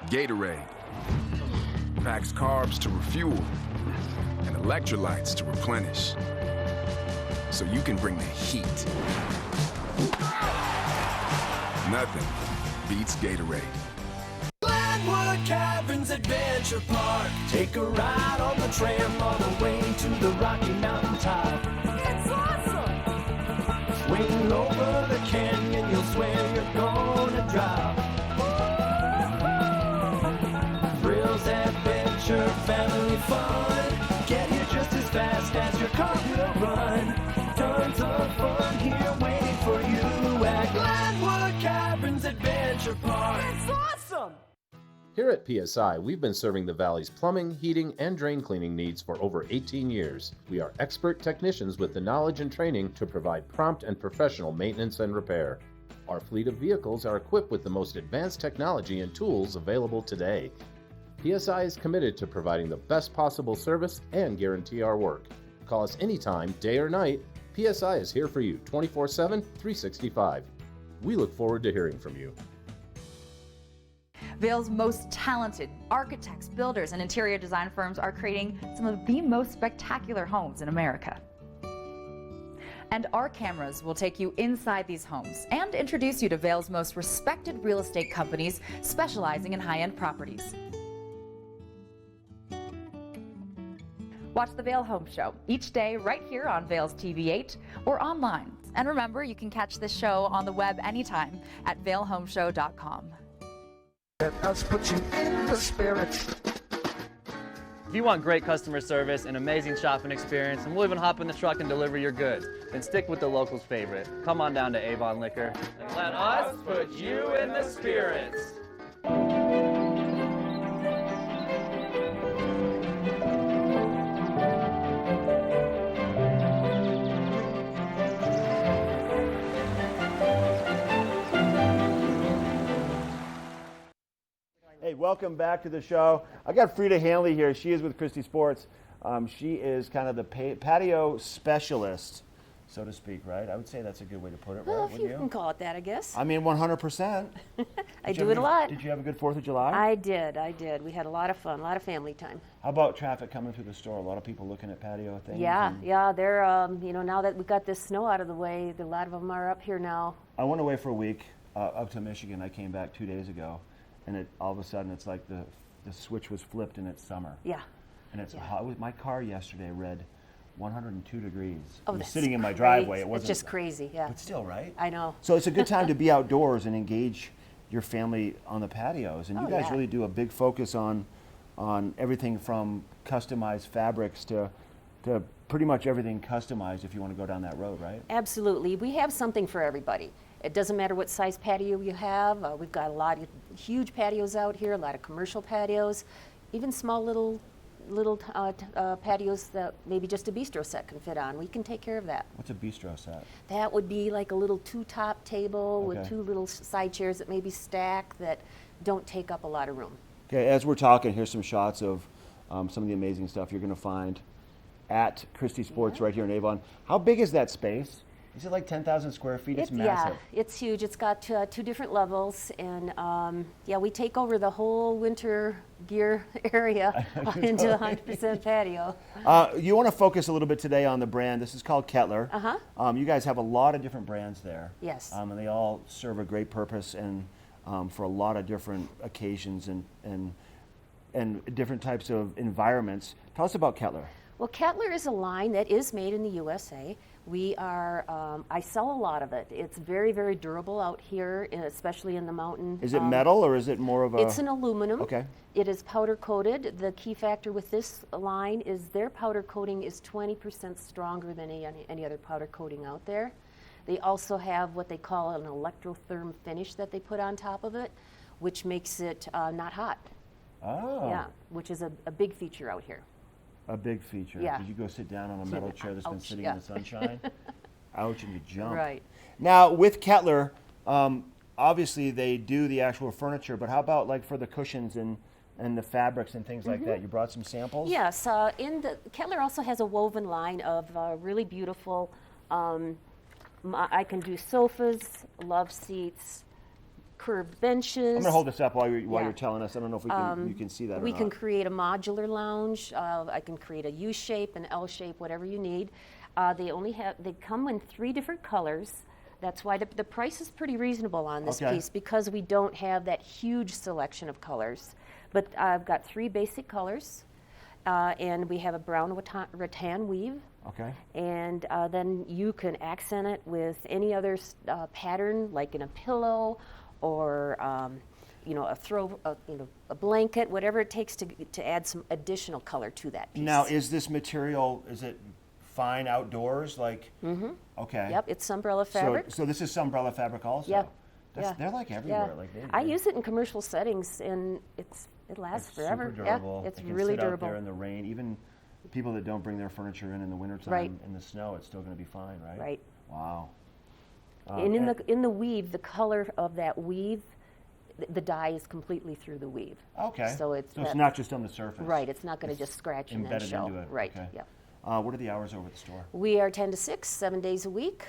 Gatorade packs carbs to refuel and electrolytes to replenish, so you can bring the heat. Nothing beats Gatorade. Glenwood Caverns Adventure Park. Take a ride on the tram all the way to the Rocky Mountain top. It's awesome! Swing over the canyon, you'll swear you're gonna drop. Thrills, adventure, family fun. Get here just as fast as your car will run. Tons of fun here waiting for you at Glenwood Caverns Adventure Park. It's awesome! Here at PSI, we've been serving the Valley's plumbing, heating, and drain cleaning needs for over 18 years. We are expert technicians with the knowledge and training to provide prompt and professional maintenance and repair. Our fleet of vehicles are equipped with the most advanced technology and tools available today. PSI is committed to providing the best possible service and guarantee our work. Call us anytime, day or night. PSI is here for you 24/7, 365. We look forward to hearing from you. Vail's most talented architects, builders, and interior design firms are creating some of the most spectacular homes in America. And our cameras will take you inside these homes and introduce you to Vail's most respected real estate companies specializing in high-end properties. Watch the Vail Home Show each day right here on Vail's TV8 or online. And remember, you can catch this show on the web anytime at vailhomeshow.com. Let us put you in the spirit. If you want great customer service and amazing shopping experience, and we'll even hop in the truck and deliver your goods, then stick with the locals' favorite. Come on down to Avon Liquor and let us put you in the spirits. Hey, welcome back to the show. I got Frida Hanley here. She is with Christy Sports. She is kind of the patio specialist, so to speak, right? I would say that's a good way to put it, Well, right? if you can call it that, I guess. I mean, 100%. I do it a lot. Did you have a good 4th of July? I did. We had a lot of fun, a lot of family time. How about traffic coming through the store? A lot of people looking at patio things? Yeah, they're, now that we got this snow out of the way, a lot of them are up here now. I went away for a week up to Michigan. I came back 2 days ago. And all of a sudden, it's like the switch was flipped and it's summer. Yeah. And it's hot. My car yesterday read 102 degrees. Oh, I was that's sitting in my crazy. driveway. It wasn't. It's just crazy, yeah. But still, right? I know. So it's a good time to be outdoors and engage your family on the patios. And you guys yeah. really do a big focus on everything from customized fabrics to pretty much everything customized if you want to go down that road, right? Absolutely. We have something for everybody. It doesn't matter what size patio you have. We've got a lot of huge patios out here, a lot of commercial patios, even small little patios that maybe just a bistro set can fit on. We can take care of that. What's a bistro set? That would be like a little 2-top table with Okay. 2 little side chairs that maybe stack that don't take up a lot of room. Okay, as we're talking, here's some shots of some of the amazing stuff you're going to find at Christy Sports right here in Avon. How big is that space? Is it like 10,000 square feet? It's massive. Yeah, it's huge. It's got two different levels, and yeah, we take over the whole winter gear area into 100% patio. You want to focus a little bit today on the brand. This is called Kettler. You guys have a lot of different brands there. Yes. And they all serve a great purpose and for a lot of different occasions and different types of environments. Tell us about Kettler. Well, Kettler is a line that is made in the USA. We are, I sell a lot of it. It's very, very durable out here, especially in the mountain. Is it metal or is it more of a? It's an aluminum. Okay. It is powder coated. The key factor with this line is their powder coating is 20% stronger than any other powder coating out there. They also have what they call an electrotherm finish that they put on top of it, which makes it not hot. Oh. Yeah, which is a big feature out here. A big feature. Yeah. Did you go sit down on a metal chair that's been sitting yeah. in the sunshine? Ouch, and you jump. Right. Now, with Kettler, obviously they do the actual furniture, but how about like for the cushions and the fabrics and things like that? You brought some samples? Yes. Kettler also has a woven line of really beautiful, I can do sofas, love seats, curved benches. I'm going to hold this up while you're telling us. I don't know if you can see that or not. We can create a modular lounge. I can create a U shape, an L shape, whatever you need. They come in 3 different colors. That's why the price is pretty reasonable on this piece, because we don't have that huge selection of colors. But I've got 3 basic colors, and we have a brown rattan weave. Okay. And then you can accent it with any other pattern, like in a pillow, or a blanket, whatever it takes to add some additional color to that piece. Now, is this material, is it fine outdoors? Like, okay. Yep, it's umbrella fabric. So this is umbrella fabric also? Yeah. They're like everywhere. Yeah. Like I use it in commercial settings, and it lasts forever. Super durable. Yeah, it's It can really sit durable. out there in the rain. Even people that don't bring their furniture in the wintertime, in the snow, it's still going to be fine, right? Right. Wow. And in the weave, the color of that weave, the dye is completely through the weave. Okay. So it's not just on the surface. Right. It's not going to just scratch and then show. Into it. Right. Okay. Yeah. What are the hours over at the store? We are 10 to 6, 7 days a week.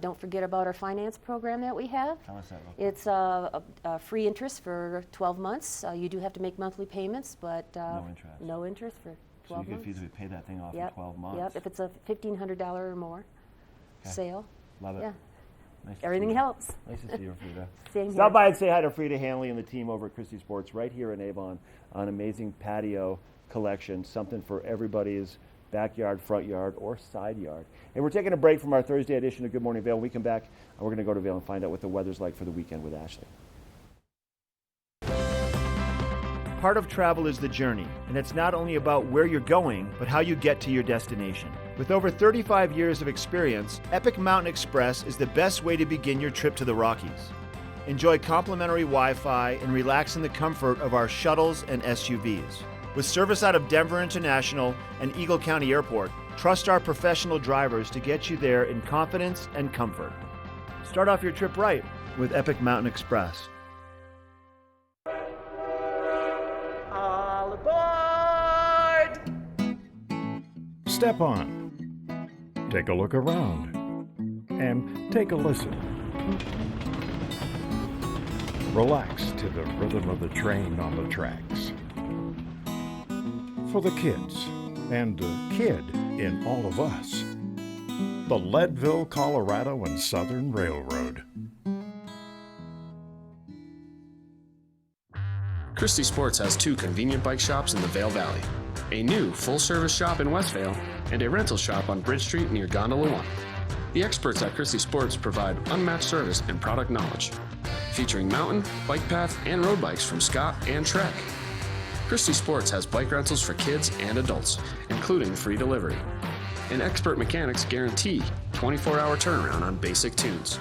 Don't forget about our finance program that we have. How much that look? It's a free interest for 12 months. You do have to make monthly payments, but no interest. No interest for 12 months. So you could feasibly pay that thing off in 12 months. Yep. If it's a $1,500 or more sale. Love it. Yeah. Nice Everything helps. Nice to see you, Frida. Same Stop here. by and say hi to Frida Hanley and the team over at Christie Sports right here in Avon. An amazing patio collection, something for everybody's backyard, front yard, or side yard. And we're taking a break from our Thursday edition of Good Morning Vail. When we come back, we're going to go to Vail and find out what the weather's like for the weekend with Ashley. Part of travel is the journey, and it's not only about where you're going, but how you get to your destination. With over 35 years of experience, Epic Mountain Express is the best way to begin your trip to the Rockies. Enjoy complimentary Wi-Fi and relax in the comfort of our shuttles and SUVs. With service out of Denver International and Eagle County Airport, trust our professional drivers to get you there in confidence and comfort. Start off your trip right with Epic Mountain Express. All aboard! Step on. Take a look around. And take a listen. Relax to the rhythm of the train on the tracks. For the kids, and a kid in all of us. The Leadville, Colorado and Southern Railroad. Christie Sports has 2 convenient bike shops in the Vail Valley, a new full-service shop in Westvale, and a rental shop on Bridge Street near Gondola 1. The experts at Christie Sports provide unmatched service and product knowledge, featuring mountain, bike path, and road bikes from Scott and Trek. Christie Sports has bike rentals for kids and adults, including free delivery. And expert mechanics guarantee 24-hour turnaround on basic tunes.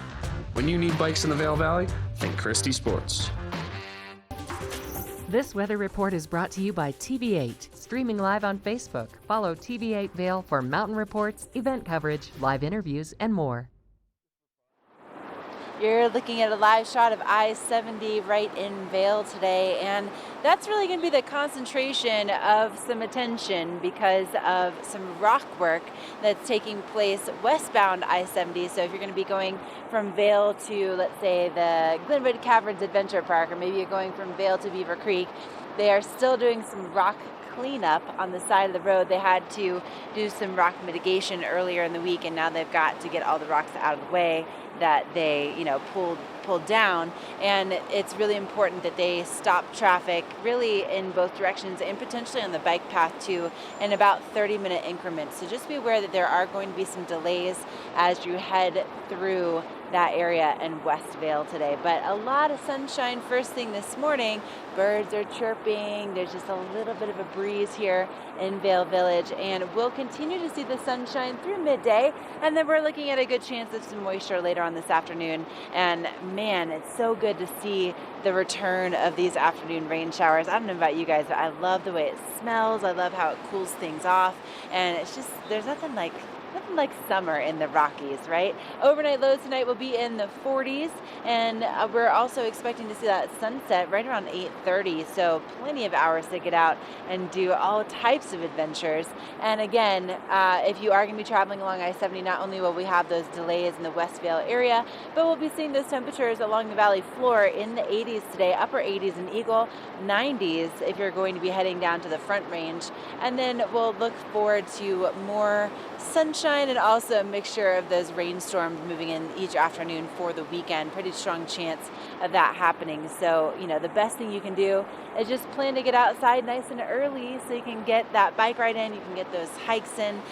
When you need bikes in the Vail Valley, think Christie Sports. This weather report is brought to you by TV8, streaming live on Facebook. Follow TV8 Vail for mountain reports, event coverage, live interviews, and more. You're looking at a live shot of I-70 right in Vail today, and that's really going to be the concentration of some attention because of some rock work that's taking place westbound I-70. So if you're going to be going from Vail to, let's say, the Glenwood Caverns Adventure Park, or maybe you're going from Vail to Beaver Creek, they are still doing some rock cleanup on the side of the road. They had to do some rock mitigation earlier in the week, and now they've got to get all the rocks out of the way that they, pulled down. And it's really important that they stop traffic really in both directions and potentially on the bike path too in about 30-minute increments. So just be aware that there are going to be some delays as you head through that area in West Vail today. But a lot of sunshine first thing this morning. Birds are chirping. There's just a little bit of a breeze here in Vail Village, and we'll continue to see the sunshine through midday, and then we're looking at a good chance of some moisture later on this afternoon. And man, it's so good to see the return of these afternoon rain showers. I don't know about you guys, but I love the way it smells. I love how it cools things off, and it's just, there's nothing like summer in the Rockies, right? Overnight lows tonight will be in the 40s, and we're also expecting to see that sunset right around 8:30, so plenty of hours to get out and do all types of adventures. And again, if you are going to be traveling along I-70, not only will we have those delays in the West Vail area, but we'll be seeing those temperatures along the valley floor in the 80s today, upper 80s in Eagle, 90s if you're going to be heading down to the Front Range. And then we'll look forward to more sunshine and also a mixture of those rainstorms moving in each afternoon for the weekend. Pretty strong chance of that happening. So, the best thing you can do is just plan to get outside nice and early so you can get that bike ride in, you can get those hikes in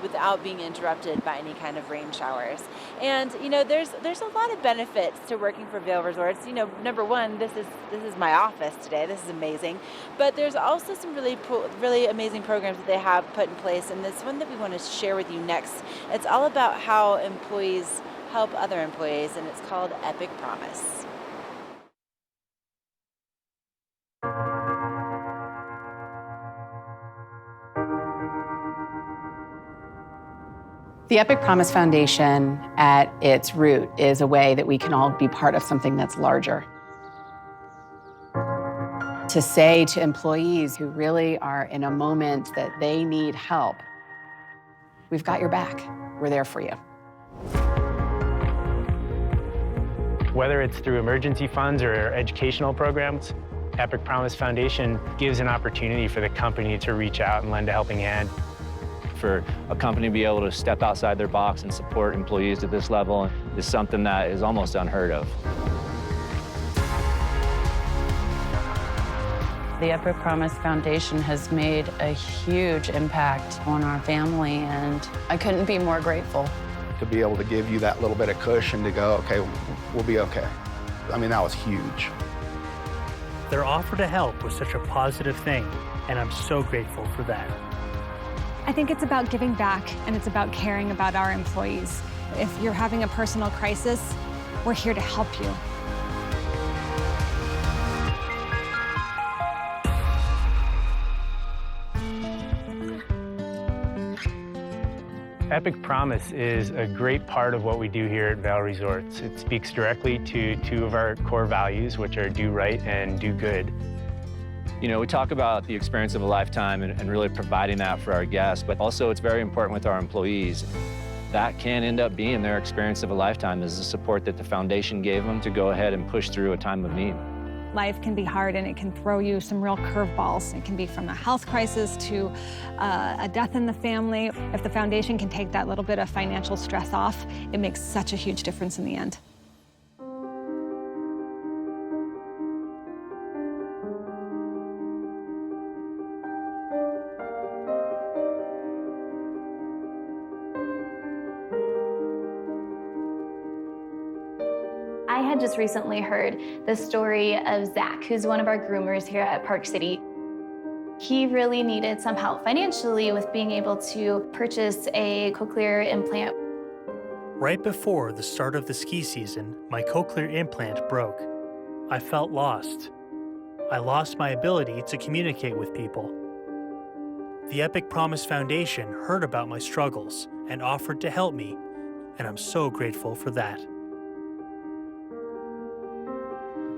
without being interrupted by any kind of rain showers. And, there's a lot of benefits to working for Vail Resorts. Number one, this is my office today. This is amazing. But there's also some really amazing programs that they have put in place, and this one that we want to share with you next. It's all about how employees help other employees, and it's called Epic Promise. The Epic Promise Foundation, at its root, is a way that we can all be part of something that's larger. To say to employees who really are in a moment that they need help, we've got your back. We're there for you. Whether it's through emergency funds or educational programs, Epic Promise Foundation gives an opportunity for the company to reach out and lend a helping hand. For a company to be able to step outside their box and support employees at this level is something that is almost unheard of. The Epic Promise Foundation has made a huge impact on our family, and I couldn't be more grateful. To be able to give you that little bit of cushion to go, okay, we'll be okay. I mean, that was huge. Their offer to help was such a positive thing, and I'm so grateful for that. I think it's about giving back, and it's about caring about our employees. If you're having a personal crisis, we're here to help you. Epic Promise is a great part of what we do here at Vail Resorts. It speaks directly to two of our core values, which are do right and do good. We talk about the experience of a lifetime and really providing that for our guests, but also it's very important with our employees. That can end up being their experience of a lifetime, is the support that the foundation gave them to go ahead and push through a time of need. Life can be hard, and it can throw you some real curveballs. It can be from a health crisis to a death in the family. If the foundation can take that little bit of financial stress off, it makes such a huge difference in the end. I had just recently heard the story of Zach, who's one of our groomers here at Park City. He really needed some help financially with being able to purchase a cochlear implant. Right before the start of the ski season, my cochlear implant broke. I felt lost. I lost my ability to communicate with people. The Epic Promise Foundation heard about my struggles and offered to help me, and I'm so grateful for that.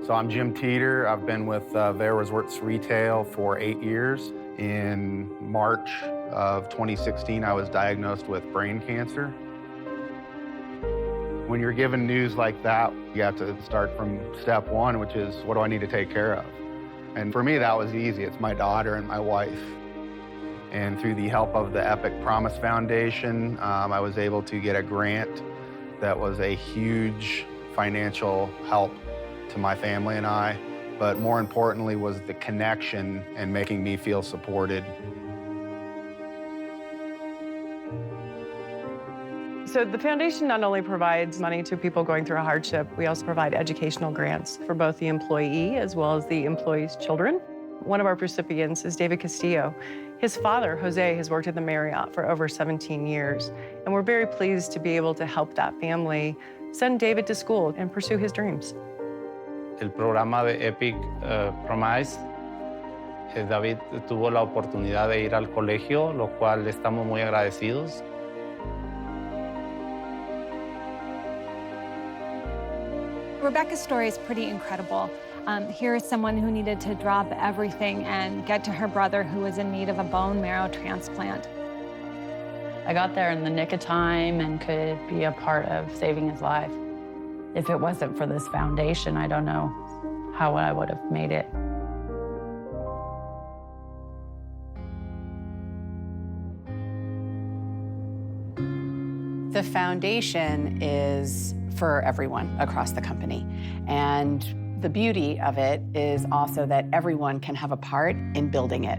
So I'm Jim Teeter. I've been with Vail Resorts Retail for 8 years. In March of 2016, I was diagnosed with brain cancer. When you're given news like that, you have to start from step one, which is, what do I need to take care of? And for me, that was easy. It's my daughter and my wife. And through the help of the Epic Promise Foundation, I was able to get a grant that was a huge financial help to my family and I, but more importantly was the connection and making me feel supported. So the foundation not only provides money to people going through a hardship, we also provide educational grants for both the employee as well as the employee's children. One of our recipients is David Castillo. His father, Jose, has worked at the Marriott for over 17 years, and we're very pleased to be able to help that family send David to school and pursue his dreams. El programa de Epic Promise, David tuvo la oportunidad de ir al colegio, lo cual estamos muy agradecidos. Rebecca's story is pretty incredible. Here is someone who needed to drop everything and get to her brother who was in need of a bone marrow transplant. I got there in the nick of time and could be a part of saving his life. If it wasn't for this foundation, I don't know how I would have made it. The foundation is for everyone across the company. And the beauty of it is also that everyone can have a part in building it.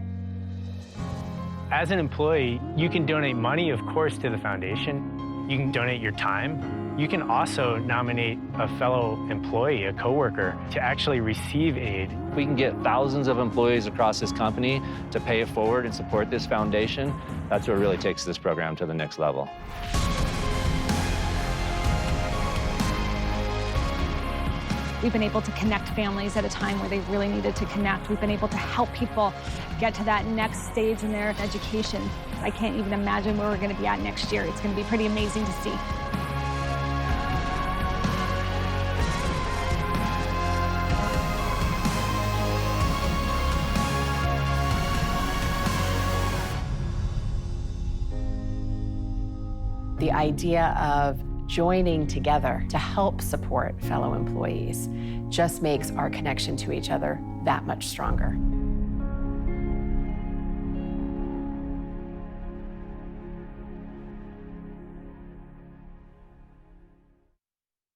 As an employee, you can donate money, of course, to the foundation. You can donate your time. You can also nominate a fellow employee, a coworker, to actually receive aid. We can get thousands of employees across this company to pay it forward and support this foundation. That's what really takes this program to the next level. We've been able to connect families at a time where they really needed to connect. We've been able to help people get to that next stage in their education. I can't even imagine where we're going to be at next year. It's going to be pretty amazing to see. The idea of joining together to help support fellow employees just makes our connection to each other that much stronger.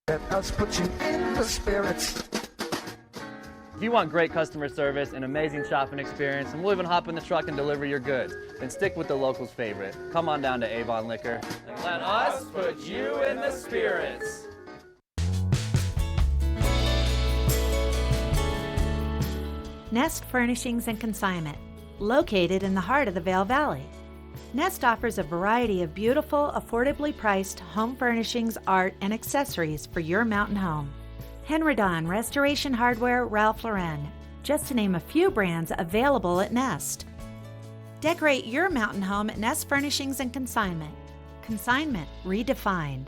Let us put you in the spirits. If you want great customer service and amazing shopping experience, and we'll even hop in the truck and deliver your goods, then stick with the locals' favorite. Come on down to Avon Liquor and let us put you in the spirits. Nest Furnishings and Consignment, located in the heart of the Vail Valley. Nest offers a variety of beautiful, affordably priced home furnishings, art, and accessories for your mountain home. Henredon, Restoration Hardware, Ralph Lauren, just to name a few brands available at Nest. Decorate your mountain home at Nest Furnishings and Consignment. Consignment redefined.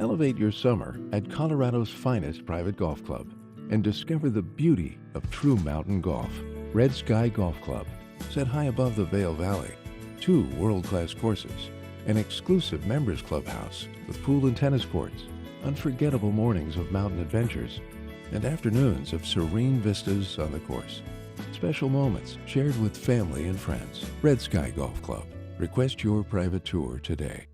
Elevate your summer at Colorado's finest private golf club and discover the beauty of true mountain golf. Red Sky Golf Club, set high above the Vail Valley, 2 world-class courses, an exclusive members clubhouse with pool and tennis courts, unforgettable mornings of mountain adventures, and afternoons of serene vistas on the course. Special moments shared with family and friends. Red Sky Golf Club. Request your private tour today.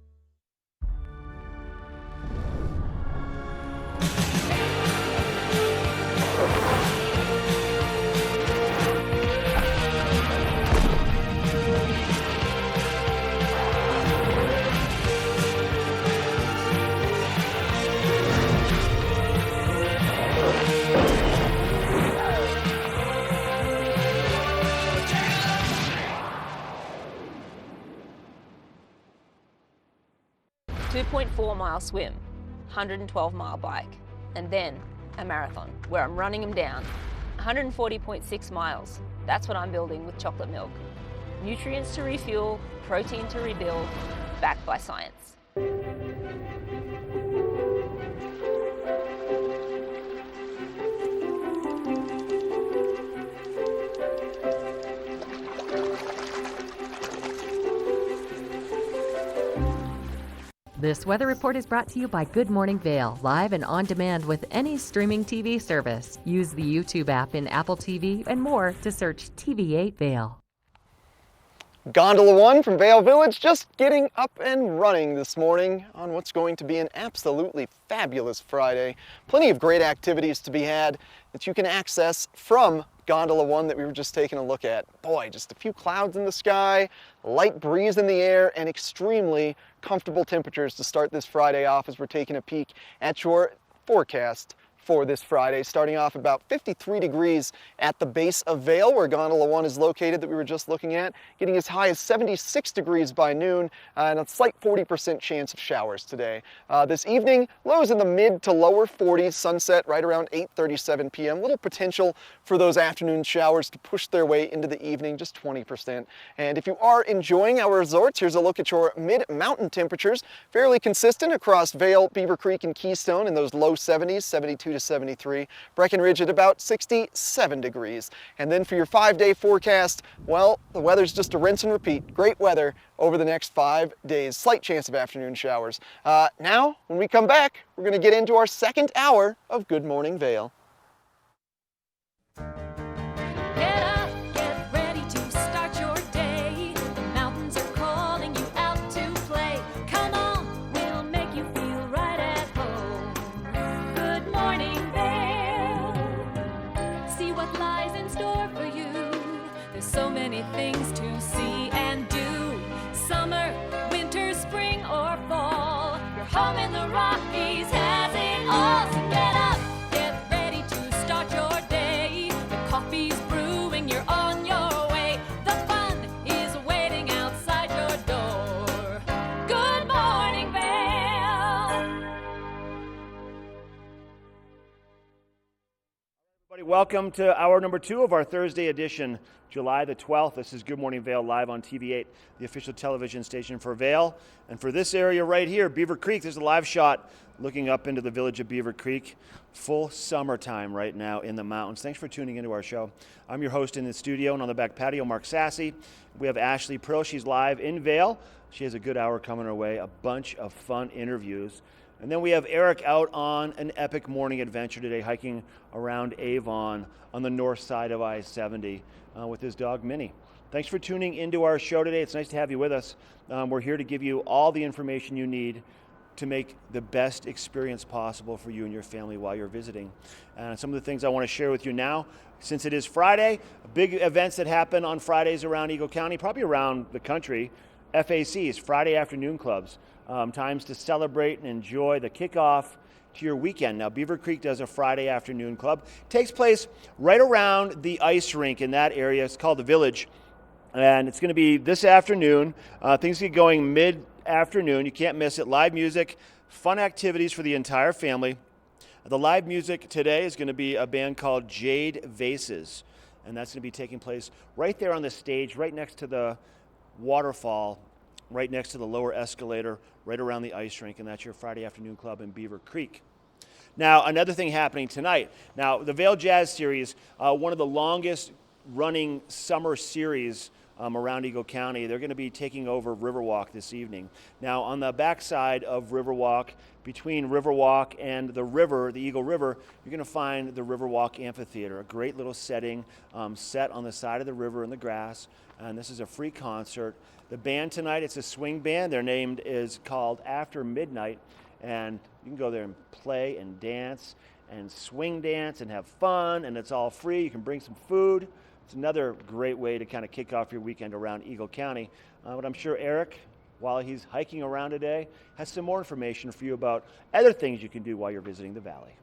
.4-mile swim, 112-mile bike, and then a marathon where I'm running them down. 140.6 miles. That's what I'm building with chocolate milk. Nutrients to refuel, protein to rebuild, backed by science. This weather report is brought to you by Good Morning Vail, live and on demand with any streaming TV service. Use the YouTube app in Apple TV and more to search TV8 Vail. Gondola 1 from Vail Village just getting up and running this morning on what's going to be an absolutely fabulous Friday. Plenty of great activities to be had that you can access from Gondola 1 that we were just taking a look at. Boy, just a few clouds in the sky, light breeze in the air, and extremely comfortable temperatures to start this Friday off as we're taking a peek at your forecast for this Friday, starting off about 53 degrees at the base of Vail, where Gondola 1 is located that we were just looking at, getting as high as 76 degrees by noon, and a slight 40% chance of showers today. This evening, lows in the mid to lower 40s, sunset right around 8:37 p.m. Little potential for those afternoon showers to push their way into the evening, just 20%. And if you are enjoying our resorts, here's a look at your mid-mountain temperatures, fairly consistent across Vail, Beaver Creek, and Keystone in those low 70s, 72 to 73. Breckenridge at about 67 degrees. And then for your 5-day forecast, well, the weather's just a rinse and repeat. Great weather over the next 5 days. Slight chance of afternoon showers. Now, when we come back, we're going to get into our second hour of Good Morning Vail. Get up, get ready to start your day. The mountains are calling you out to play. Come on, we'll make you feel right at home. Good morning, Vail. See what lies in store for you. There's so many things to see and do. Summer, winter, spring, or fall. Your home in the Rockies has it all. So get up, get ready to start your day. The coffee's brewing, you're on your way. The fun is waiting outside your door. Good morning, Vail. Everybody, welcome to hour number 2 of our Thursday edition, July the 12th. This is Good Morning Vail live on TV8, the official television station for Vail. And for this area right here, Beaver Creek, there's a live shot looking up into the village of Beaver Creek. Full summertime right now in the mountains. Thanks for tuning into our show. I'm your host in the studio, and on the back patio, Mark Sassy. We have Ashley Pearl. She's live in Vail. She has a good hour coming her way, a bunch of fun interviews. And then we have Eric out on an epic morning adventure today, hiking around Avon on the north side of I-70 with his dog, Minnie. Thanks for tuning into our show today. It's nice to have you with us. We're here to give you all the information you need to make the best experience possible for you and your family while you're visiting. And some of the things I want to share with you now, since it is Friday, big events that happen on Fridays around Eagle County, probably around the country, FACs, Friday afternoon clubs. Times to celebrate and enjoy the kickoff to your weekend. Now, Beaver Creek does a Friday afternoon club. It takes place right around the ice rink in that area. It's called the Village, and it's going to be this afternoon. Things get going mid-afternoon. You can't miss it. Live music, fun activities for the entire family. The live music today is going to be a band called Jade Vases, and that's going to be taking place right there on the stage, right next to the waterfall, right next to the lower escalator, right around the ice rink, and that's your Friday afternoon club in Beaver Creek. Now, another thing happening tonight. Now, the Vail Jazz Series, one of the longest running summer series around Eagle County, they're going to be taking over Riverwalk this evening. Now, on the backside of Riverwalk, between Riverwalk and the river, the Eagle River, you're going to find the Riverwalk Amphitheater, a great little setting set on the side of the river in the grass, and this is a free concert. The band tonight, it's a swing band. Their name is called After Midnight, and you can go there and play and dance and swing dance and have fun, and it's all free. You can bring some food. It's another great way to kind of kick off your weekend around Eagle County. But I'm sure Eric, while he's hiking around today, has some more information for you about other things you can do while you're visiting the valley.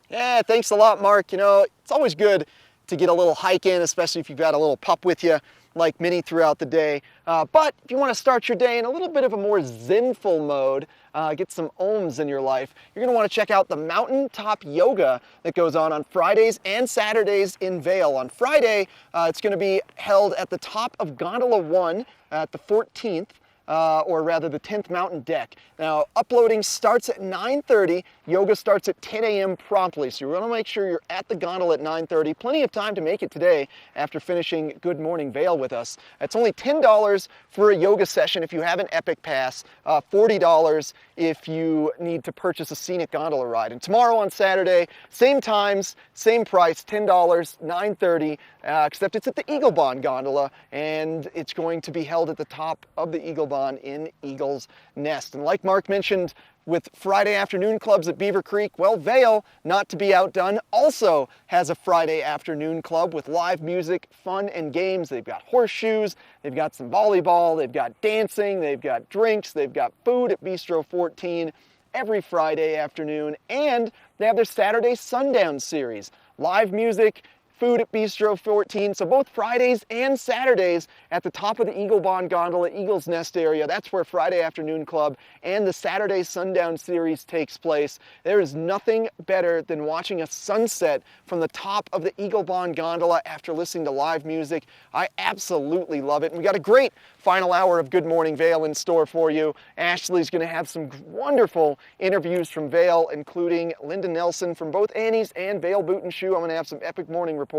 Yeah, thanks a lot, Mark. You know, it's always good to get a little hike in, especially if you've got a little pup with you like Minnie throughout the day. But if you want to start your day in a little bit of a more zenful mode, get some ohms in your life, you're going to want to check out the mountaintop yoga that goes on Fridays and Saturdays in Vail. On Friday, it's going to be held at the top of Gondola 1 at the 14th. or rather the 10th Mountain Deck. Now, uploading starts at 9:30. Yoga starts at 10 a.m. promptly, so you want to make sure you're at the gondola at 9:30. Plenty of time to make it today after finishing Good Morning Vail with us. It's only $10 for a yoga session if you have an Epic Pass, $40 if you need to purchase a scenic gondola ride. And tomorrow on Saturday, same times, same price, $10, 9:30, except it's at the Eaglebahn gondola, and it's going to be held at the top of the Eaglebahn in Eagle's Nest. And like Mark mentioned, with Friday afternoon clubs at Beaver Creek, well, Vail, not to be outdone, also has a Friday afternoon club with live music, fun, and games. They've got horseshoes, they've got some volleyball, they've got dancing, they've got drinks, they've got food at Bistro 14 every Friday afternoon, and they have their Saturday Sundown series. Live music, food at Bistro 14, so both Fridays and Saturdays at the top of the Eaglebahn gondola, Eagle's Nest area. That's where Friday Afternoon Club and the Saturday Sundown series takes place. There is nothing better than watching a sunset from the top of the Eaglebahn gondola after listening to live music. I absolutely love it. And we got a great final hour of Good Morning Vail in store for you. Ashley's going to have some wonderful interviews from Vail, including Linda Nelson from both Annie's and Vail Boot and Shoe. I'm going to have some epic morning reports.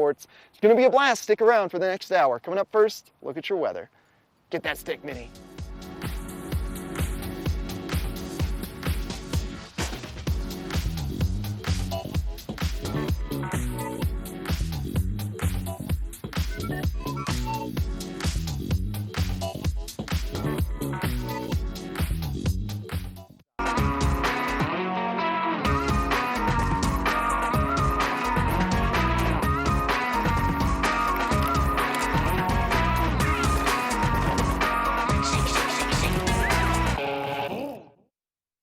It's going to be a blast. Stick around for the next hour. Coming up first, look at your weather. Get that stick, Minnie.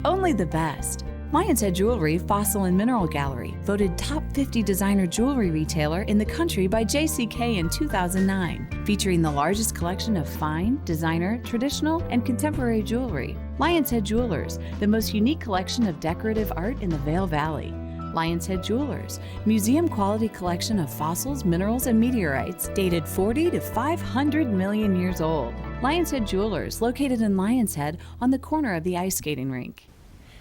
Only the best. Lion's Head Jewelry Fossil and Mineral Gallery, voted top 50 designer jewelry retailer in the country by JCK in 2009, featuring the largest collection of fine, designer, traditional, and contemporary jewelry. Lion's Head Jewelers, the most unique collection of decorative art in the Vail Valley. Lion's Head Jewelers, museum quality collection of fossils, minerals, and meteorites dated 40 to 500 million years old. Lion's Head Jewelers, located in Lion's Head on the corner of the ice skating rink.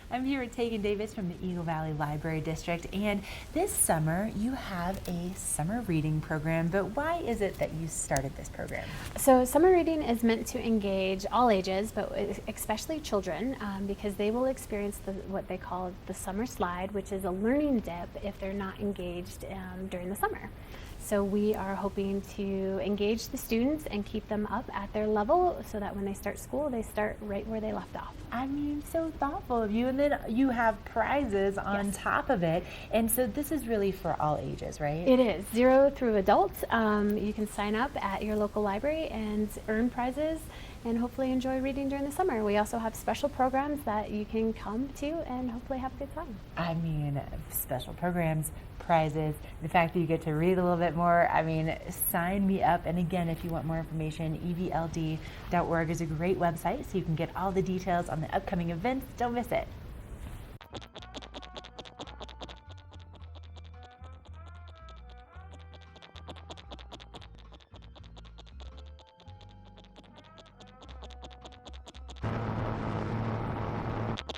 I'm here with Tegan Davis from the Eagle Valley Library District, and this summer you have a summer reading program, but why is it that you started this program? So summer reading is meant to engage all ages, but especially children, because they will experience what they call the summer slide, which is a learning dip if they're not engaged during the summer. So we are hoping to engage the students and keep them up at their level so that when they start school, they start right where they left off. I mean, so thoughtful of you. And then you have prizes on top of it. And so this is really for all ages, right? It is 0 through adults. You can sign up at your local library and earn prizes and hopefully enjoy reading during the summer. We also have special programs that you can come to and hopefully have a good time. I mean, special programs, prizes, the fact that you get to read a little bit more. I mean, sign me up. And again, if you want more information, evld.org is a great website, so you can get all the details on the upcoming events. Don't miss it.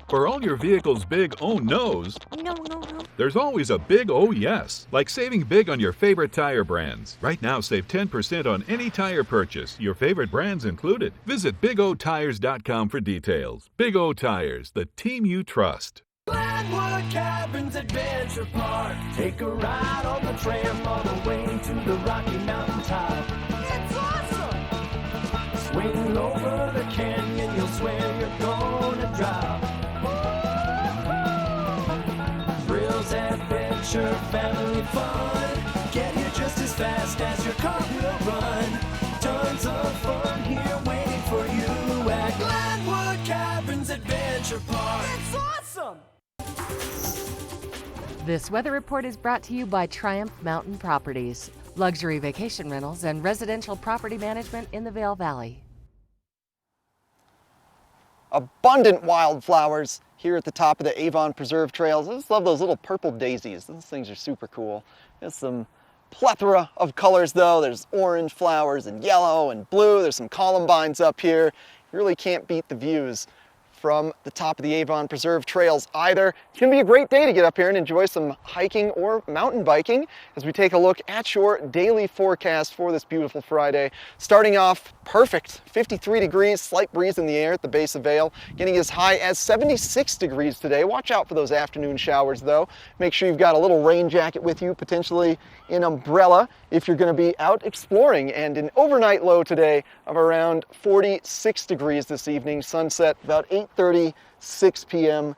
For all your vehicle's big oh no's, No. there's always a big oh yes, like saving big on your favorite tire brands. Right now, save 10% on any tire purchase, your favorite brands included. Visit BigOTires.com for details. Big O Tires, the team you trust. Glenwood Caverns Adventure Park. Take a ride on the tram all the way to the Rocky Mountain top. It's awesome! Swing over the canyon, you'll swear you're gonna drop. Thrills, adventure, family fun. Get here just as fast as your car will run. Tons of fun here waiting for you at Glenwood Caverns Adventure Park. It's awesome! This weather report is brought to you by Triumph Mountain Properties, luxury vacation rentals and residential property management in the Vail Valley. Abundant wildflowers here at the top of the Avon Preserve Trails. I just love those little purple daisies. Those things are super cool. There's some plethora of colors though. There's orange flowers and yellow and blue. There's some columbines up here. really can't beat the views from the top of the Avon Preserve trails either. It's going to be a great day to get up here and enjoy some hiking or mountain biking as we take a look at your daily forecast for this beautiful Friday. Starting off perfect, 53 degrees, slight breeze in the air at the base of Vail, getting as high as 76 degrees today. Watch out for those afternoon showers though. Make sure you've got a little rain jacket with you, potentially an umbrella if you're going to be out exploring. And an overnight low today of around 46 degrees this evening. Sunset about 8:30, 6 p.m.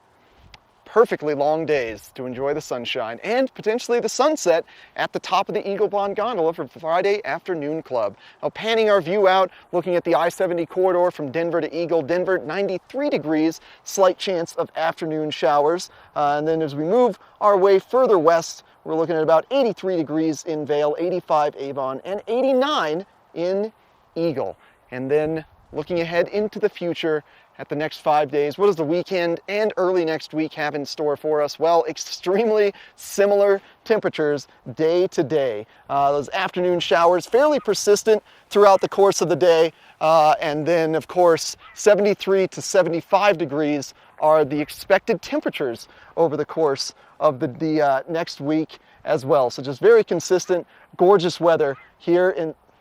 Perfectly long days to enjoy the sunshine and potentially the sunset at the top of the Eagle Bond Gondola for Friday Afternoon Club. Now panning our view out, looking at the I-70 corridor from Denver to Eagle. Denver 93 degrees, slight chance of afternoon showers. And then as we move our way further west, we're looking at about 83 degrees in Vail, 85 Avon, and 89 in Eagle. And then looking ahead into the future at the next 5 days, what does the weekend and early next week have in store for us? Well, extremely similar temperatures day to day. Those afternoon showers fairly persistent throughout the course of the day. And then, of course, 73 to 75 degrees are the expected temperatures over the course of the next week as well. So just very consistent, gorgeous weather here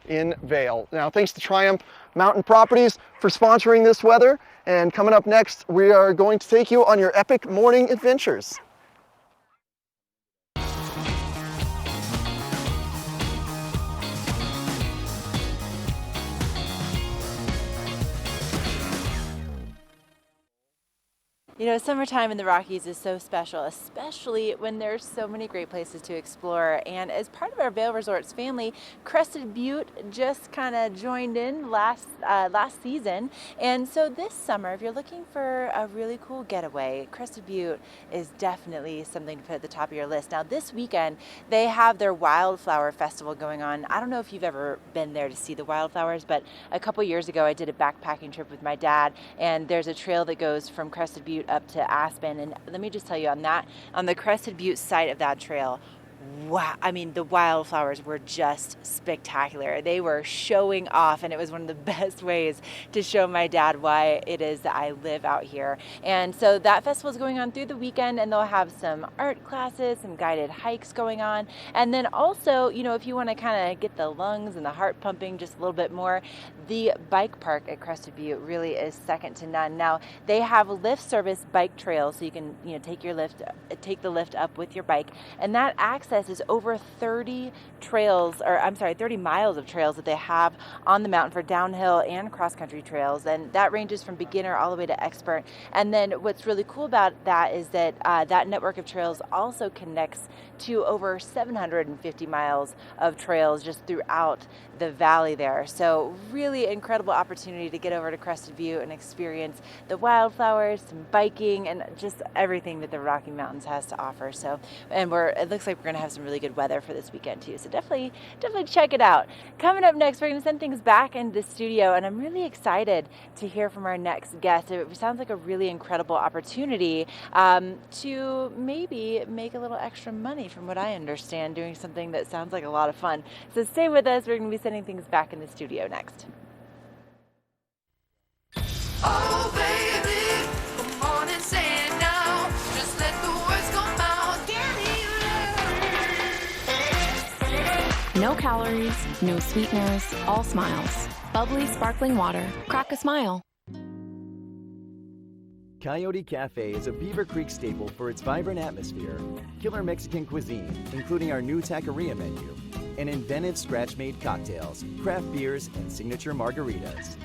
in Vail. Now, thanks to Triumph Mountain Properties for sponsoring this weather. And coming up next, we are going to take you on your epic morning adventures. You know, summertime in the Rockies is so special, especially when there's so many great places to explore. And as part of our Vail Resorts family, Crested Butte just kind of joined in last season. And so this summer, if you're looking for a really cool getaway, Crested Butte is definitely something to put at the top of your list. Now, this weekend, they have their Wildflower Festival going on. I don't know if you've ever been there to see the wildflowers, but a couple years ago, I did a backpacking trip with my dad, and there's a trail that goes from Crested Butte up to Aspen, and let me just tell you, on the Crested Butte side of that trail, wow, I mean, the wildflowers were just spectacular. They were showing off, and it was one of the best ways to show my dad why it is that I live out here. And so that festival is going on through the weekend, and they'll have some art classes, some guided hikes going on. And then also, you know, if you want to kind of get the lungs and the heart pumping just a little bit more, the bike park at Crested Butte really is second to none. Now, they have lift service bike trails, so you can, you know, take the lift up with your bike, and that access is over 30 miles of trails that they have on the mountain for downhill and cross-country trails, and that ranges from beginner all the way to expert. And then what's really cool about that is that that network of trails also connects to over 750 miles of trails just throughout the valley there. So really incredible opportunity to get over to Crested Butte and experience the wildflowers, some biking, and just everything that the Rocky Mountains has to offer. So, and it looks like we're going to have some really good weather for this weekend too. So definitely check it out. Coming up next, we're going to send things back into the studio, and I'm really excited to hear from our next guest. It sounds like a really incredible opportunity to maybe make a little extra money, from what I understand, doing something that sounds like a lot of fun. So stay with us. We're going to be sending things back in the studio next. Oh baby, come on and say it now. Just let the words come out. No calories, no sweeteners, all smiles. Bubbly sparkling water. Crack a smile. Coyote Cafe is a Beaver Creek staple for its vibrant atmosphere, killer Mexican cuisine, including our new taqueria menu, and inventive scratch-made cocktails, craft beers, and signature margaritas.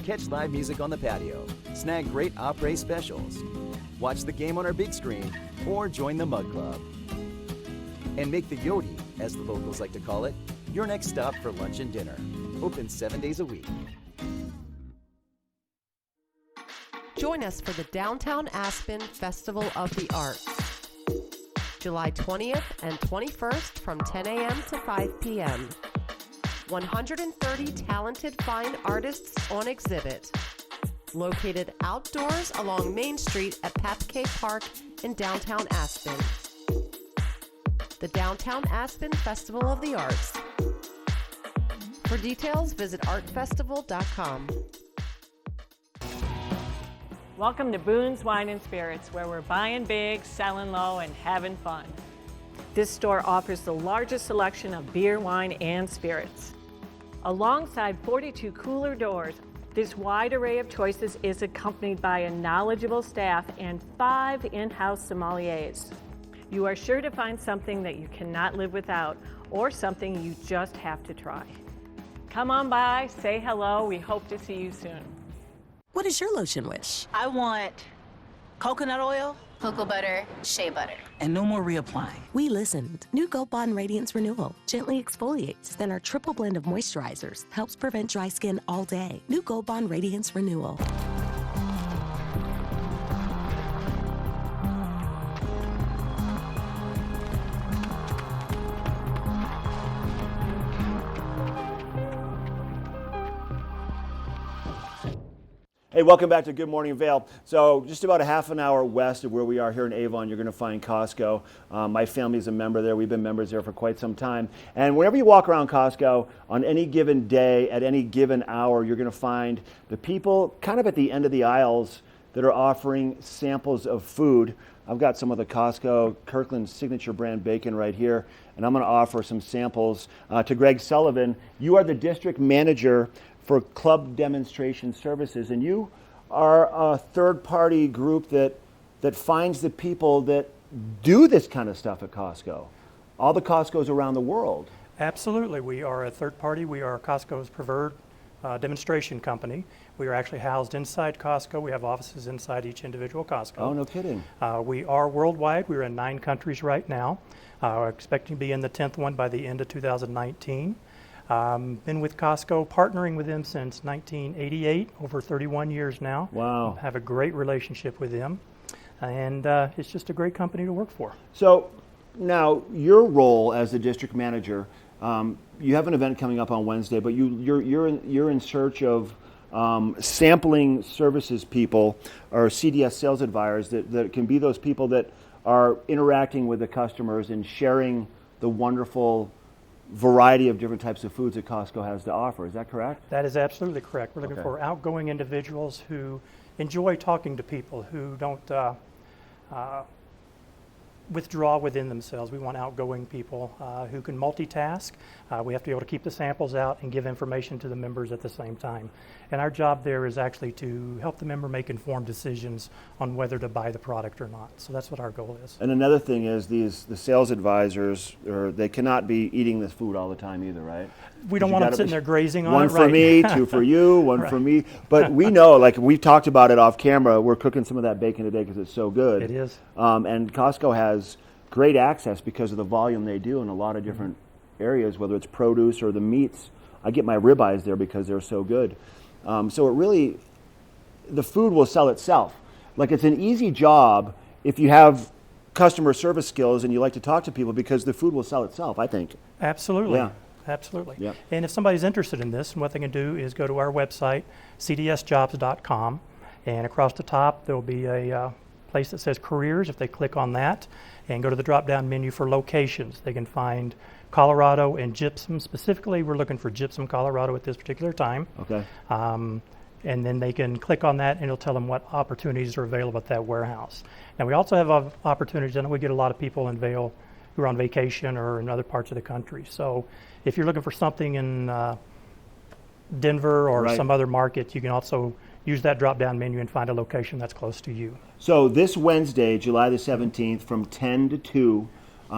Catch live music on the patio, snag great après specials, watch the game on our big screen, or join the Mug Club. And make the Yodi, as the locals like to call it, your next stop for lunch and dinner. Open 7 days a week. Join us for the Downtown Aspen Festival of the Arts, July 20th and 21st from 10 a.m. to 5 p.m. 130 talented fine artists on exhibit. Located outdoors along Main Street at Papke Park in downtown Aspen. The Downtown Aspen Festival of the Arts. For details, visit artfestival.com. Welcome to Boone's Wine and Spirits, where we're buying big, selling low, and having fun. This store offers the largest selection of beer, wine, and spirits. Alongside 42 cooler doors, this wide array of choices is accompanied by a knowledgeable staff and 5 in-house sommeliers. You are sure to find something that you cannot live without, or something you just have to try. Come on by, say hello, we hope to see you soon. What is your lotion wish? I want coconut oil, Cocoa butter, shea butter. and no more reapplying. We listened. New Gold Bond Radiance Renewal gently exfoliates, then our triple blend of moisturizers helps prevent dry skin all day. New Gold Bond Radiance Renewal. Hey, welcome back to Good Morning Vail. So just about a half an hour west of where we are here in Avon, you're going to find Costco. My family's a member there. We've been members there for quite some time. And whenever you walk around Costco, on any given day, at any given hour, you're going to find the people kind of at the end of the aisles that are offering samples of food. I've got some of the Costco Kirkland signature brand bacon right here, and I'm going to offer some samples to Greg Sullivan. You are the district manager for Club Demonstration Services, and you are a third-party group that finds the people that do this kind of stuff at Costco, all the Costcos around the world. Absolutely. We are a third party. We are Costco's preferred demonstration company. We are actually housed inside Costco. We have offices inside each individual Costco. Oh, no kidding. We are worldwide. We're in 9 countries right now. We're expecting to be in the 10th one by the end of 2019. Been with Costco, partnering with them since 1988, over 31 years now. Wow. Have a great relationship with them, and it's just a great company to work for. So now your role as the district manager, you have an event coming up on Wednesday, but you're in search of sampling services people or CDS sales advisors that can be those people that are interacting with the customers and sharing the wonderful variety of different types of foods that Costco has to offer. Is that correct? That is absolutely correct. We're looking for outgoing individuals who enjoy talking to people, who don't withdraw within themselves. We want outgoing people who can multitask. We have to be able to keep the samples out and give information to the members at the same time. And our job there is actually to help the member make informed decisions on whether to buy the product or not. So that's what our goal is. And another thing is the sales advisors, they cannot be eating this food all the time either, right? We don't want them sitting there grazing on it. One for me, 2 for you, one for me. But we know, like we've talked about it off camera, we're cooking some of that bacon today because it's so good. It is. And Costco has great access because of the volume they do in a lot of different areas, whether it's produce or the meats. I get my ribeyes there because they're so good. So it really, the food will sell itself. Like it's an easy job if you have customer service skills and you like to talk to people because the food will sell itself, I think. Absolutely. Yeah. Absolutely. Yeah. And if somebody's interested in this, what they can do is go to our website, cdsjobs.com, and across the top there will be a place that says careers. If they click on that and go to the drop-down menu for locations, they can find Colorado and gypsum. Specifically, we're looking for gypsum, Colorado at this particular time. Okay. And then they can click on that and it'll tell them what opportunities are available at that warehouse. Now we also have opportunities, I know we get a lot of people in Vail who are on vacation or in other parts of the country. So if you're looking for something in Denver or some other market, you can also use that drop-down menu and find a location that's close to you. So this Wednesday, July the 17th, from 10 to 2,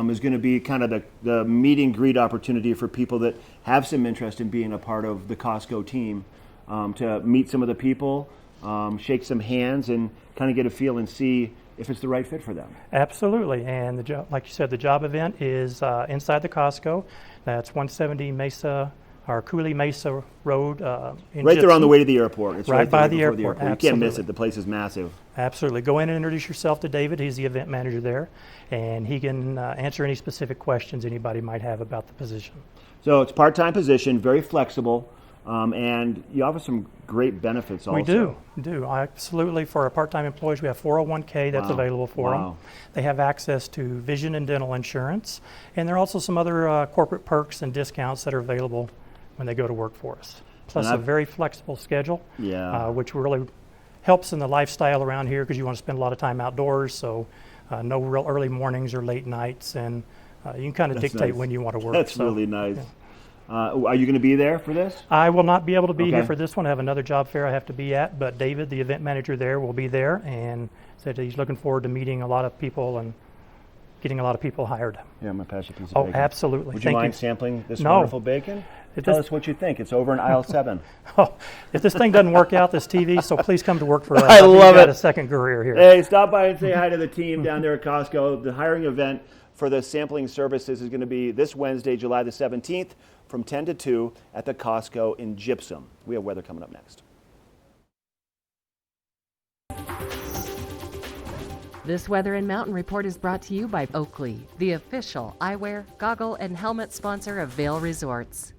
is going to be kind of the meet and greet opportunity for people that have some interest in being a part of the Costco team, to meet some of the people, shake some hands, and kind of get a feel and see if it's the right fit for them. Absolutely, and the job, like you said, the job event is inside the Costco. That's 170 Mesa or Cooley Mesa Road in Right there on Gypsum. the way to the airport. It's right by there the before airport. You can't miss it. The place is massive. Absolutely. Go in and introduce yourself to David. He's the event manager there, and he can answer any specific questions anybody might have about the position. So it's a part-time position, very flexible, and you offer some great benefits also. We do. Absolutely. For our part-time employees, we have 401k that's available for them. They have access to vision and dental insurance, and there are also some other corporate perks and discounts that are available when they go to work for us. Plus a very flexible schedule, which really helps in the lifestyle around here because you want to spend a lot of time outdoors, so no real early mornings or late nights, and you can kind of dictate when you want to work. That's really nice. Yeah. Are you going to be there for this? I will not be able to be here for this one. I have another job fair I have to be at, but David, the event manager there, will be there and said he's looking forward to meeting a lot of people and getting a lot of people hired. Yeah, I'm going to pass you a piece of bacon. Oh, absolutely. Would you mind sampling this wonderful bacon? Tell us what you think. It's over in aisle 7. Oh, if this thing doesn't work out, this TV, so please come to work for us. I love it. Got a second career here. Hey, stop by and say hi to the team down there at Costco. The hiring event for the sampling services is going to be this Wednesday, July the 17th, from 10 to 2 at the Costco in Gypsum. We have weather coming up next. This Weather and Mountain Report is brought to you by Oakley, the official eyewear, goggle, and helmet sponsor of Vail Resorts.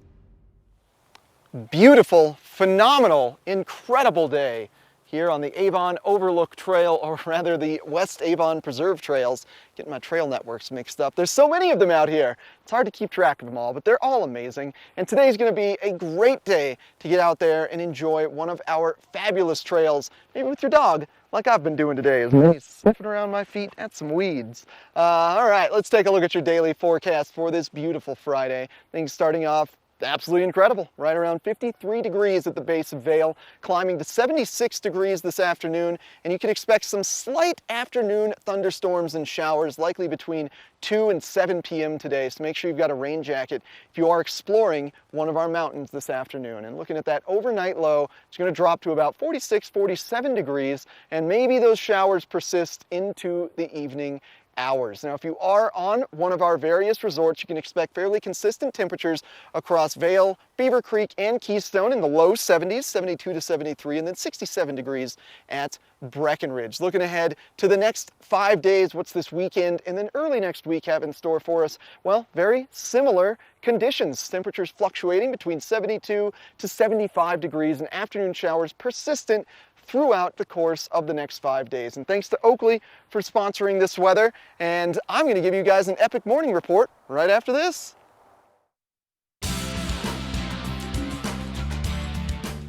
Beautiful, phenomenal, incredible day here on the Avon Overlook Trail, or rather the West Avon Preserve Trails. Getting my trail networks mixed up. There's so many of them out here. It's hard to keep track of them all, but they're all amazing. And today's going to be a great day to get out there and enjoy one of our fabulous trails, maybe with your dog, like I've been doing today, is me sniffing around my feet at some weeds. All right, let's take a look at your daily forecast for this beautiful Friday. Things starting off absolutely incredible, right around 53 degrees at the base of Vail, climbing to 76 degrees this afternoon, and you can expect some slight afternoon thunderstorms and showers, likely between 2 and 7 p.m. today, so make sure you've got a rain jacket if you are exploring one of our mountains this afternoon. And looking at that overnight low, it's going to drop to about 46, 47 degrees, and maybe those showers persist into the evening hours. Now, if you are on one of our various resorts, you can expect fairly consistent temperatures across Vail, Beaver Creek, and Keystone in the low 70s, 72 to 73, and then 67 degrees at Breckenridge. Looking ahead to the next 5 days, what's this weekend and then early next week have in store for us? Well, very similar conditions. Temperatures fluctuating between 72 to 75 degrees and afternoon showers persistent throughout the course of the next 5 days. And thanks to Oakley for sponsoring this weather. And I'm going to give you guys an epic morning report right after this.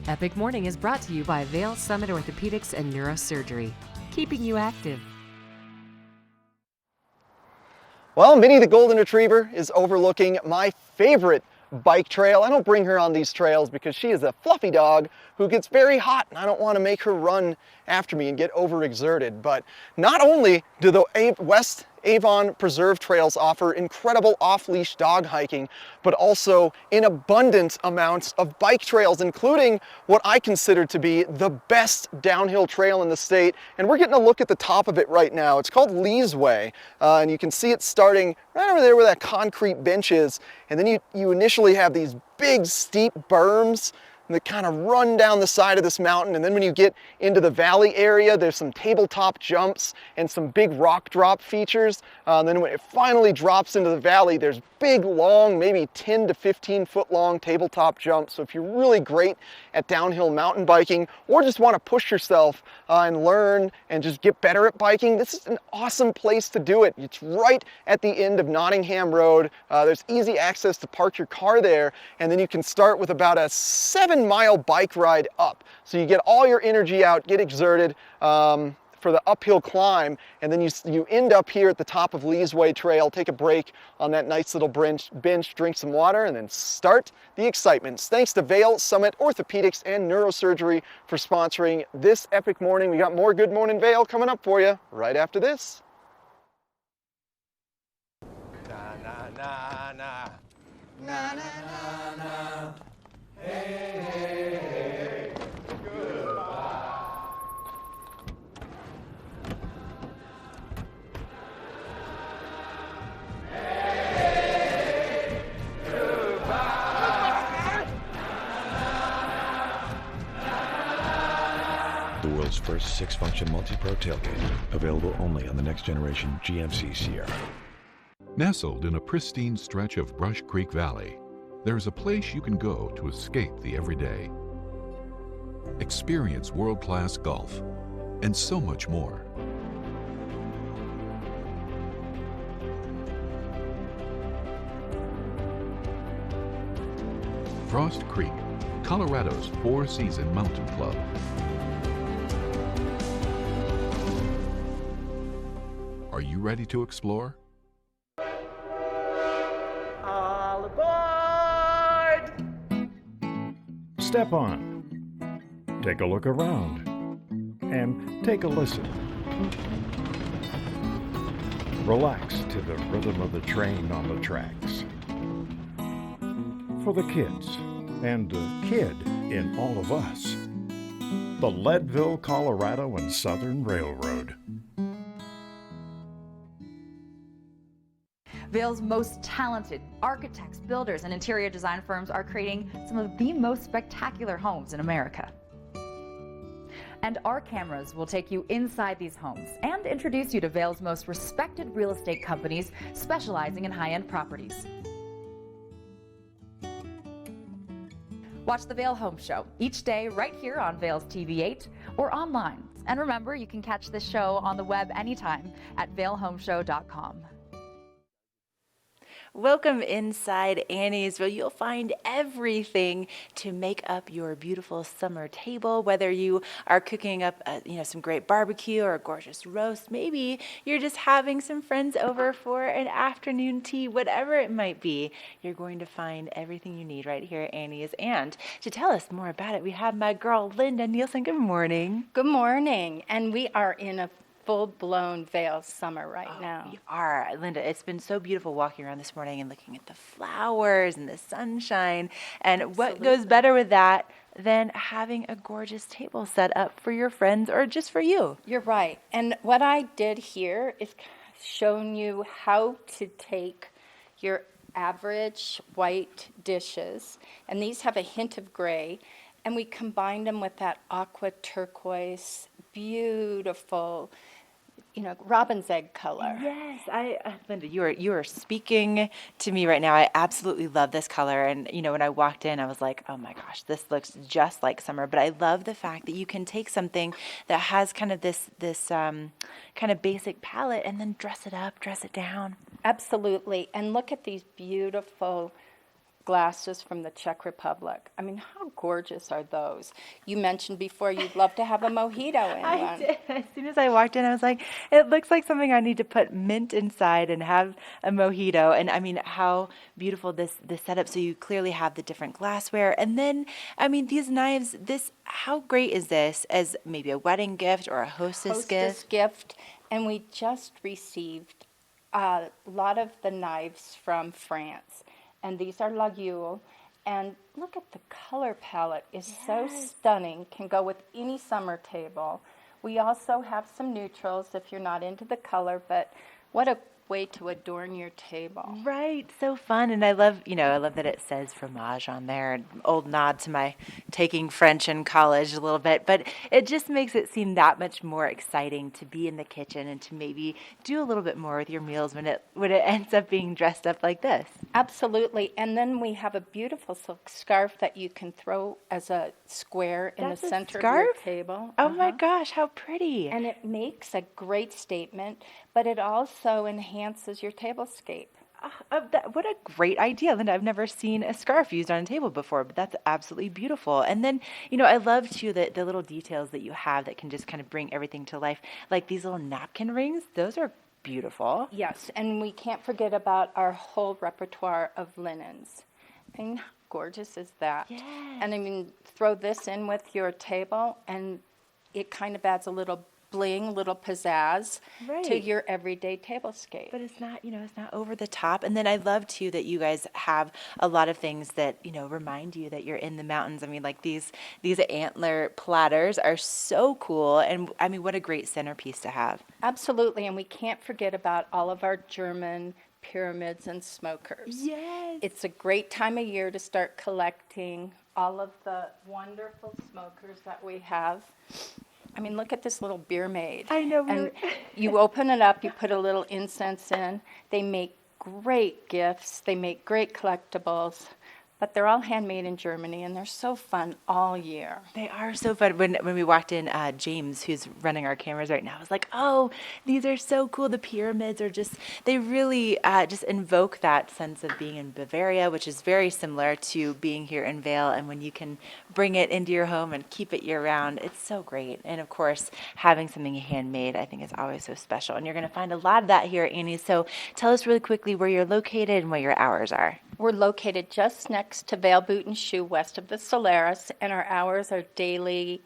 Epic Morning is brought to you by Vail Summit Orthopedics and Neurosurgery, keeping you active. Well, Minnie the Golden Retriever is overlooking my favorite bike trail. I don't bring her on these trails because she is a fluffy dog who gets very hot, and I don't want to make her run after me and get overexerted. But not only do the West Avon Preserve Trails offer incredible off-leash dog hiking, but also in abundant amounts of bike trails, including what I consider to be the best downhill trail in the state. And we're getting a look at the top of it right now. It's called Lee's Way, and you can see it starting right over there where that concrete bench is. And then you initially have these big steep berms that kind of run down the side of this mountain, and then when you get into the valley area, there's some tabletop jumps and some big rock drop features. Then when it finally drops into the valley, there's big, long, maybe 10 to 15 foot long tabletop jumps. So if you're really great at downhill mountain biking or just want to push yourself and learn and just get better at biking, this is an awesome place to do it. It's right at the end of Nottingham Road. There's easy access to park your car there, and then you can start with about a 7-mile bike ride up. So you get all your energy out, get exerted for the uphill climb, and then you end up here at the top of Lee's Way Trail, take a break on that nice little bench, drink some water, and then start the excitement. Thanks to Vail Summit Orthopedics and Neurosurgery for sponsoring this epic morning. We got more Good Morning Vail coming up for you right after this. Na na na na na na na na. Hey, hey, hey, goodbye. Hey, goodbye. The world's first 6-function multi-pro tailgate, available only on the next generation GMC Sierra. Nestled in a pristine stretch of Brush Creek Valley, there is a place you can go to escape the everyday. Experience world-class golf and so much more. Frost Creek, Colorado's 4-season mountain club. you ready to explore? All aboard! Step on. Take a look around. And take a listen. Relax to the rhythm of the train on the tracks. For the kids, and the kid in all of us, the Leadville, Colorado and Southern Railroad. Vail's most talented architects, builders, and interior design firms are creating some of the most spectacular homes in America. And our cameras will take you inside these homes and introduce you to Vail's most respected real estate companies specializing in high-end properties. Watch the Vail Home Show each day right here on Vail's TV8 or online. And remember, you can catch this show on the web anytime at vailhomeshow.com. Welcome inside Annie's, where you'll find everything to make up your beautiful summer table. Whether you are cooking up, some great barbecue or a gorgeous roast, maybe you're just having some friends over for an afternoon tea, whatever it might be, you're going to find everything you need right here at Annie's. And to tell us more about it, we have my girl Linda Nielsen. Good morning. Good morning, and we are in a full-blown Vail summer right now. We are. Linda, it's been so beautiful walking around this morning and looking at the flowers and the sunshine. And what goes better with that than having a gorgeous table set up for your friends or just for you? You're right. And what I did here is showing you how to take your average white dishes, and these have a hint of gray, and we combined them with that aqua turquoise, beautiful, robin's egg color. Yes, Linda, you are speaking to me right now. I absolutely love this color, and when I walked in, I was like, oh my gosh, this looks just like summer. But I love the fact that you can take something that has kind of this kind of basic palette and then dress it up, dress it down. Absolutely, and look at these beautiful glasses from the Czech Republic. I mean, how gorgeous are those? You mentioned before you'd love to have a mojito in I one. did. As soon as I walked in, I was like, it looks like something I need to put mint inside and have a mojito. And I mean, how beautiful this setup. So you clearly have the different glassware. And then, I mean, these knives, how great is this as maybe a wedding gift or a hostess gift. And we just received a lot of the knives from France. And these are Laguiole. And look at the color palette is so stunning, can go with any summer table. We also have some neutrals if you're not into the color, but what a way to adorn your table. Right, so fun. And I love that it says fromage on there. An old nod to my taking French in college a little bit, but it just makes it seem that much more exciting to be in the kitchen and to maybe do a little bit more with your meals when it ends up being dressed up like this. Absolutely. And then we have a beautiful silk scarf that you can throw as a square in the center of your table. Oh my gosh, how pretty. And it makes a great statement, but it also enhances your tablescape. What a great idea, Linda. I've never seen a scarf used on a table before, but that's absolutely beautiful. And then, I love too the little details that you have that can just kind of bring everything to life. Like these little napkin rings, those are beautiful. Yes, and we can't forget about our whole repertoire of linens. I mean, how gorgeous is that? Yes. And I mean, throw this in with your table, and it kind of adds a little bling, little pizzazz to your everyday tablescape. But it's not, it's not over the top. And then I love too that you guys have a lot of things that, remind you that you're in the mountains. I mean, like these antler platters are so cool. And I mean, what a great centerpiece to have. Absolutely. And we can't forget about all of our German pyramids and smokers. Yes. It's a great time of year to start collecting all of the wonderful smokers that we have. I mean, look at this little beer maid. I know. And you open it up, you put a little incense in. They make great gifts. They make great collectibles. but they're all handmade in Germany, and they're so fun all year. They are so fun. When we walked in, James, who's running our cameras right now, was like, "Oh, these are so cool. The pyramids are they really just invoke that sense of being in Bavaria, which is very similar to being here in Vail. And when you can bring it into your home and keep it year-round, it's so great. And of course, having something handmade, I think, is always so special. And you're going to find a lot of that here, Annie. So tell us really quickly where you're located and what your hours are. We're located just next to Vail Boot and Shoe, west of the Solaris, and our hours are daily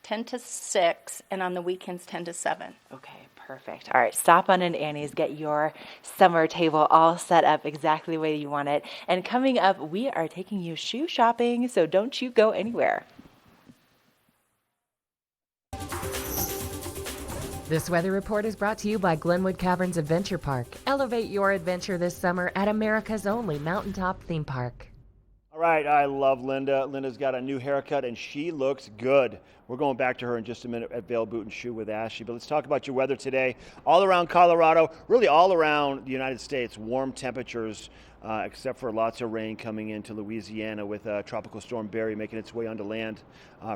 10 to 6, and on the weekends 10 to 7. Okay, perfect. All right, stop on in Annie's, get your summer table all set up exactly the way you want it. And coming up, we are taking you shoe shopping, so don't you go anywhere. This weather report is brought to you by Glenwood Caverns Adventure Park. Elevate your adventure this summer at America's only mountaintop theme park. All right, I love Linda. Linda's got a new haircut, and she looks good. We're going back to her in just a minute at Vail Boot and Shoe with Ashley. But let's talk about your weather today. All around Colorado, really all around the United States, warm temperatures, except for lots of rain coming into Louisiana with Tropical Storm Barry making its way onto land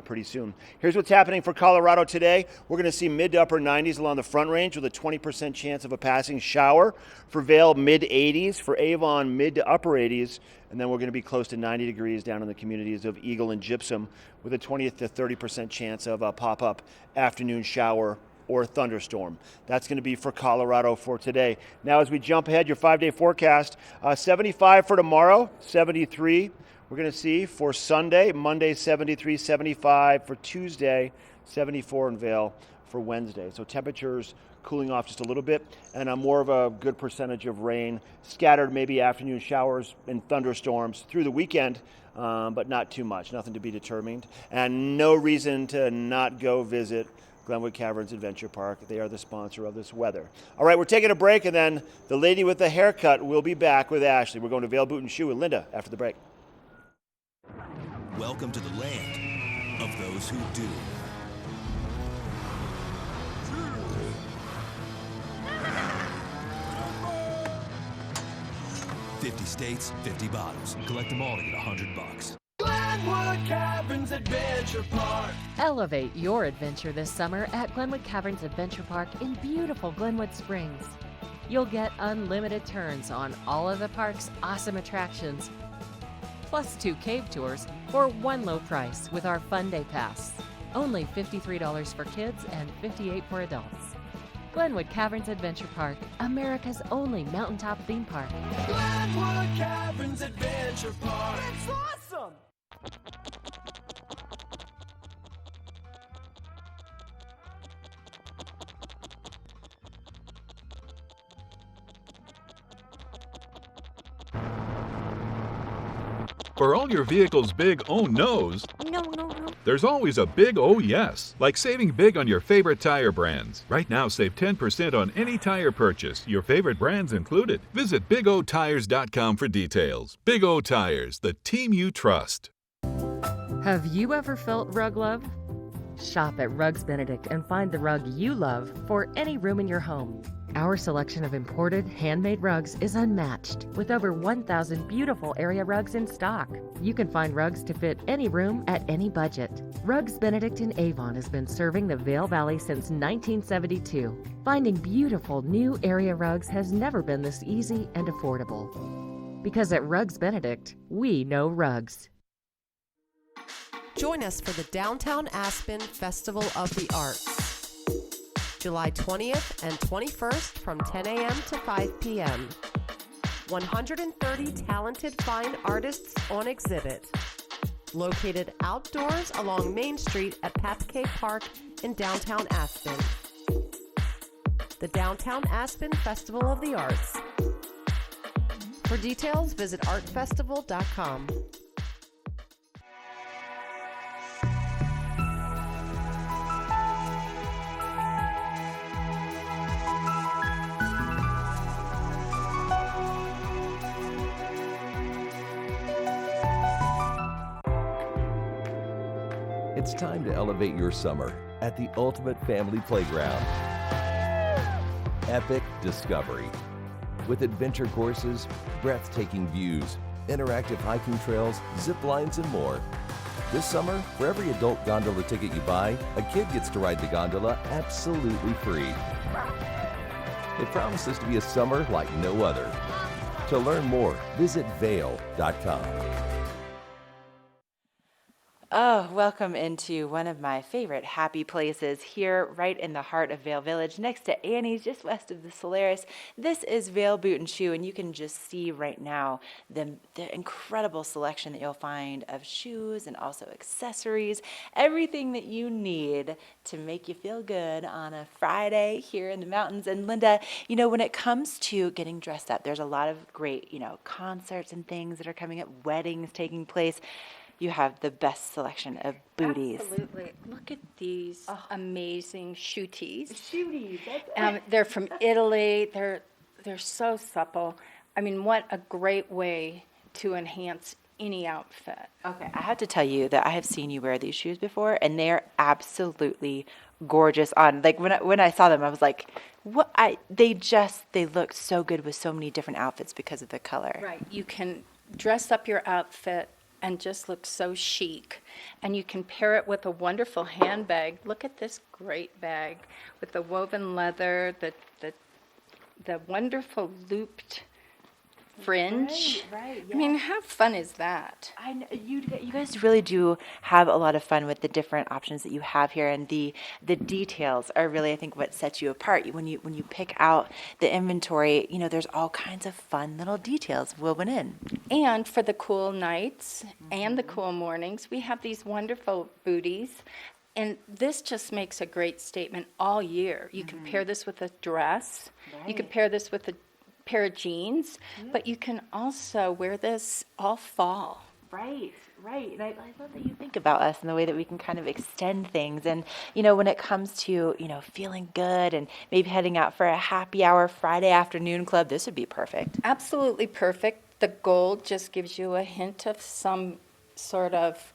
pretty soon. Here's what's happening for Colorado today. We're going to see mid to upper 90s along the Front Range with a 20% chance of a passing shower. For Vail, mid 80s. For Avon, mid to upper 80s. And then we're going to be close to 90 degrees down in the communities of Eagle and Gypsum with a 20 to 30% chance of a pop-up afternoon shower or thunderstorm. That's going to be for Colorado for today. Now as we jump ahead, your 5-day forecast, 75 for tomorrow, 73 we're going to see for Sunday, Monday 73, 75 for Tuesday, 74 in Vail for Wednesday. So temperatures cooling off just a little bit, and more of a good percentage of rain, scattered maybe afternoon showers and thunderstorms through the weekend, but not too much, nothing to be determined, and no reason to not go visit Glenwood Caverns Adventure Park. They are the sponsor of this weather. All right, we're taking a break, and then the lady with the haircut will be back with Ashley. We're going to Vail Boot and Shoe with Linda after the break. Welcome to the land of those who do. $50 states, 50 bottles. Collect them all to get $100. Glenwood Caverns Adventure Park. Elevate your adventure this summer at Glenwood Caverns Adventure Park in beautiful Glenwood Springs. You'll get unlimited turns on all of the park's awesome attractions, plus 2 cave tours for one low price with our Fun Day Pass. Only $53 for kids and $58 for adults. Glenwood Caverns Adventure Park, America's only mountaintop theme park. Glenwood Caverns Adventure Park. It's awesome! For all your vehicle's big oh no's, No. there's always a big oh yes, like saving big on your favorite tire brands. Right now, save 10% on any tire purchase, your favorite brands included. Visit BigOTires.com for details. Big O Tires, the team you trust. Have you ever felt rug love? Shop at Rugs Benedict and find the rug you love for any room in your home. Our selection of imported, handmade rugs is unmatched, with over 1,000 beautiful area rugs in stock. You can find rugs to fit any room at any budget. Rugs Benedict in Avon has been serving the Vail Valley since 1972. Finding beautiful new area rugs has never been this easy and affordable. Because at Rugs Benedict, we know rugs. Join us for the Downtown Aspen Festival of the Arts, July 20th and 21st from 10 a.m. to 5 p.m. 130 talented fine artists on exhibit. Located outdoors along Main Street at Pathé Park in downtown Aspen. The Downtown Aspen Festival of the Arts. For details, visit artfestival.com. It's time to elevate your summer at the ultimate family playground. Epic Discovery. With adventure courses, breathtaking views, interactive hiking trails, zip lines, and more. This summer, for every adult gondola ticket you buy, a kid gets to ride the gondola absolutely free. It promises to be a summer like no other. To learn more, visit Vail.com. Oh, welcome into one of my favorite happy places here right in the heart of Vail Village, next to Annie's, just west of the Solaris. This is Vail Boot and Shoe, and you can just see right now the incredible selection that you'll find of shoes and also accessories, everything that you need to make you feel good on a Friday here in the mountains. And Linda, you know, when it comes to getting dressed up, there's a lot of great, concerts and things that are coming up, weddings taking place. You have the best selection of booties. Absolutely. Look at these amazing shoe tees. Shooties. They're from Italy. They're so supple. I mean, what a great way to enhance any outfit. Okay, I have to tell you that I have seen you wear these shoes before, and they're absolutely gorgeous on. Like when I saw them, I was like, what? They look so good with so many different outfits because of the color. Right. You can dress up your outfit and just look so chic. And you can pair it with a wonderful handbag. Look at this great bag with the woven leather, the wonderful looped fringe. Right, yeah. I mean, how fun is that? I know, you guys really do have a lot of fun with the different options that you have here, and the details are really, I think, what sets you apart. When you pick out the inventory, there's all kinds of fun little details woven in. And for the cool nights and the cool mornings, we have these wonderful booties. And this just makes a great statement all year. You can pair this with a dress. You can pair this with a pair of jeans, but you can also wear this all fall. Right. And I love that you think about us and the way that we can kind of extend things. And, when it comes to, feeling good and maybe heading out for a happy hour Friday afternoon club, this would be perfect. Absolutely perfect. The gold just gives you a hint of some sort of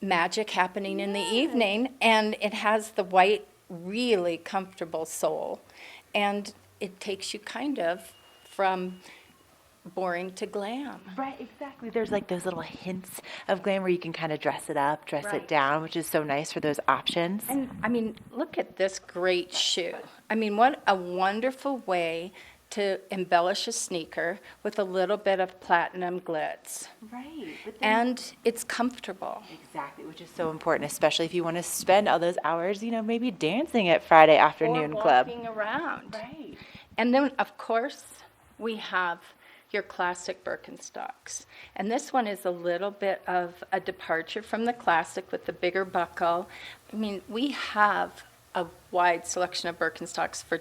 magic happening in the evening, and it has the white, really comfortable sole. And it takes you kind of from boring to glam. Right, exactly. There's like those little hints of glam where you can kind of dress it up, dress it down, which is so nice for those options. And I mean, look at this great shoe. I mean, what a wonderful way to embellish a sneaker with a little bit of platinum glitz. Right. And it's comfortable. Exactly, which is so important, especially if you want to spend all those hours, maybe dancing at Friday afternoon club. Or walking around. Right. And then, of course, we have your classic Birkenstocks. And this one is a little bit of a departure from the classic with the bigger buckle. I mean, we have a wide selection of Birkenstocks for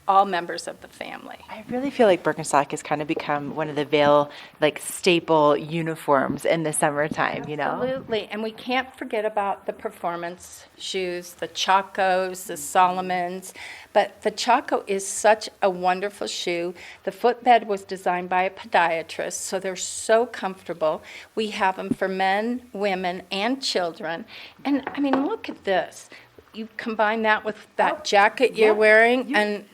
all members of the family. I really feel like Birkenstock has kind of become one of the Vail staple uniforms in the summertime, Absolutely. And we can't forget about the performance shoes, the Chacos, the Solomons. But the Chaco is such a wonderful shoe. The footbed was designed by a podiatrist, so they're so comfortable. We have them for men, women, and children. And I mean, look at this. You combine that with that jacket you're wearing, and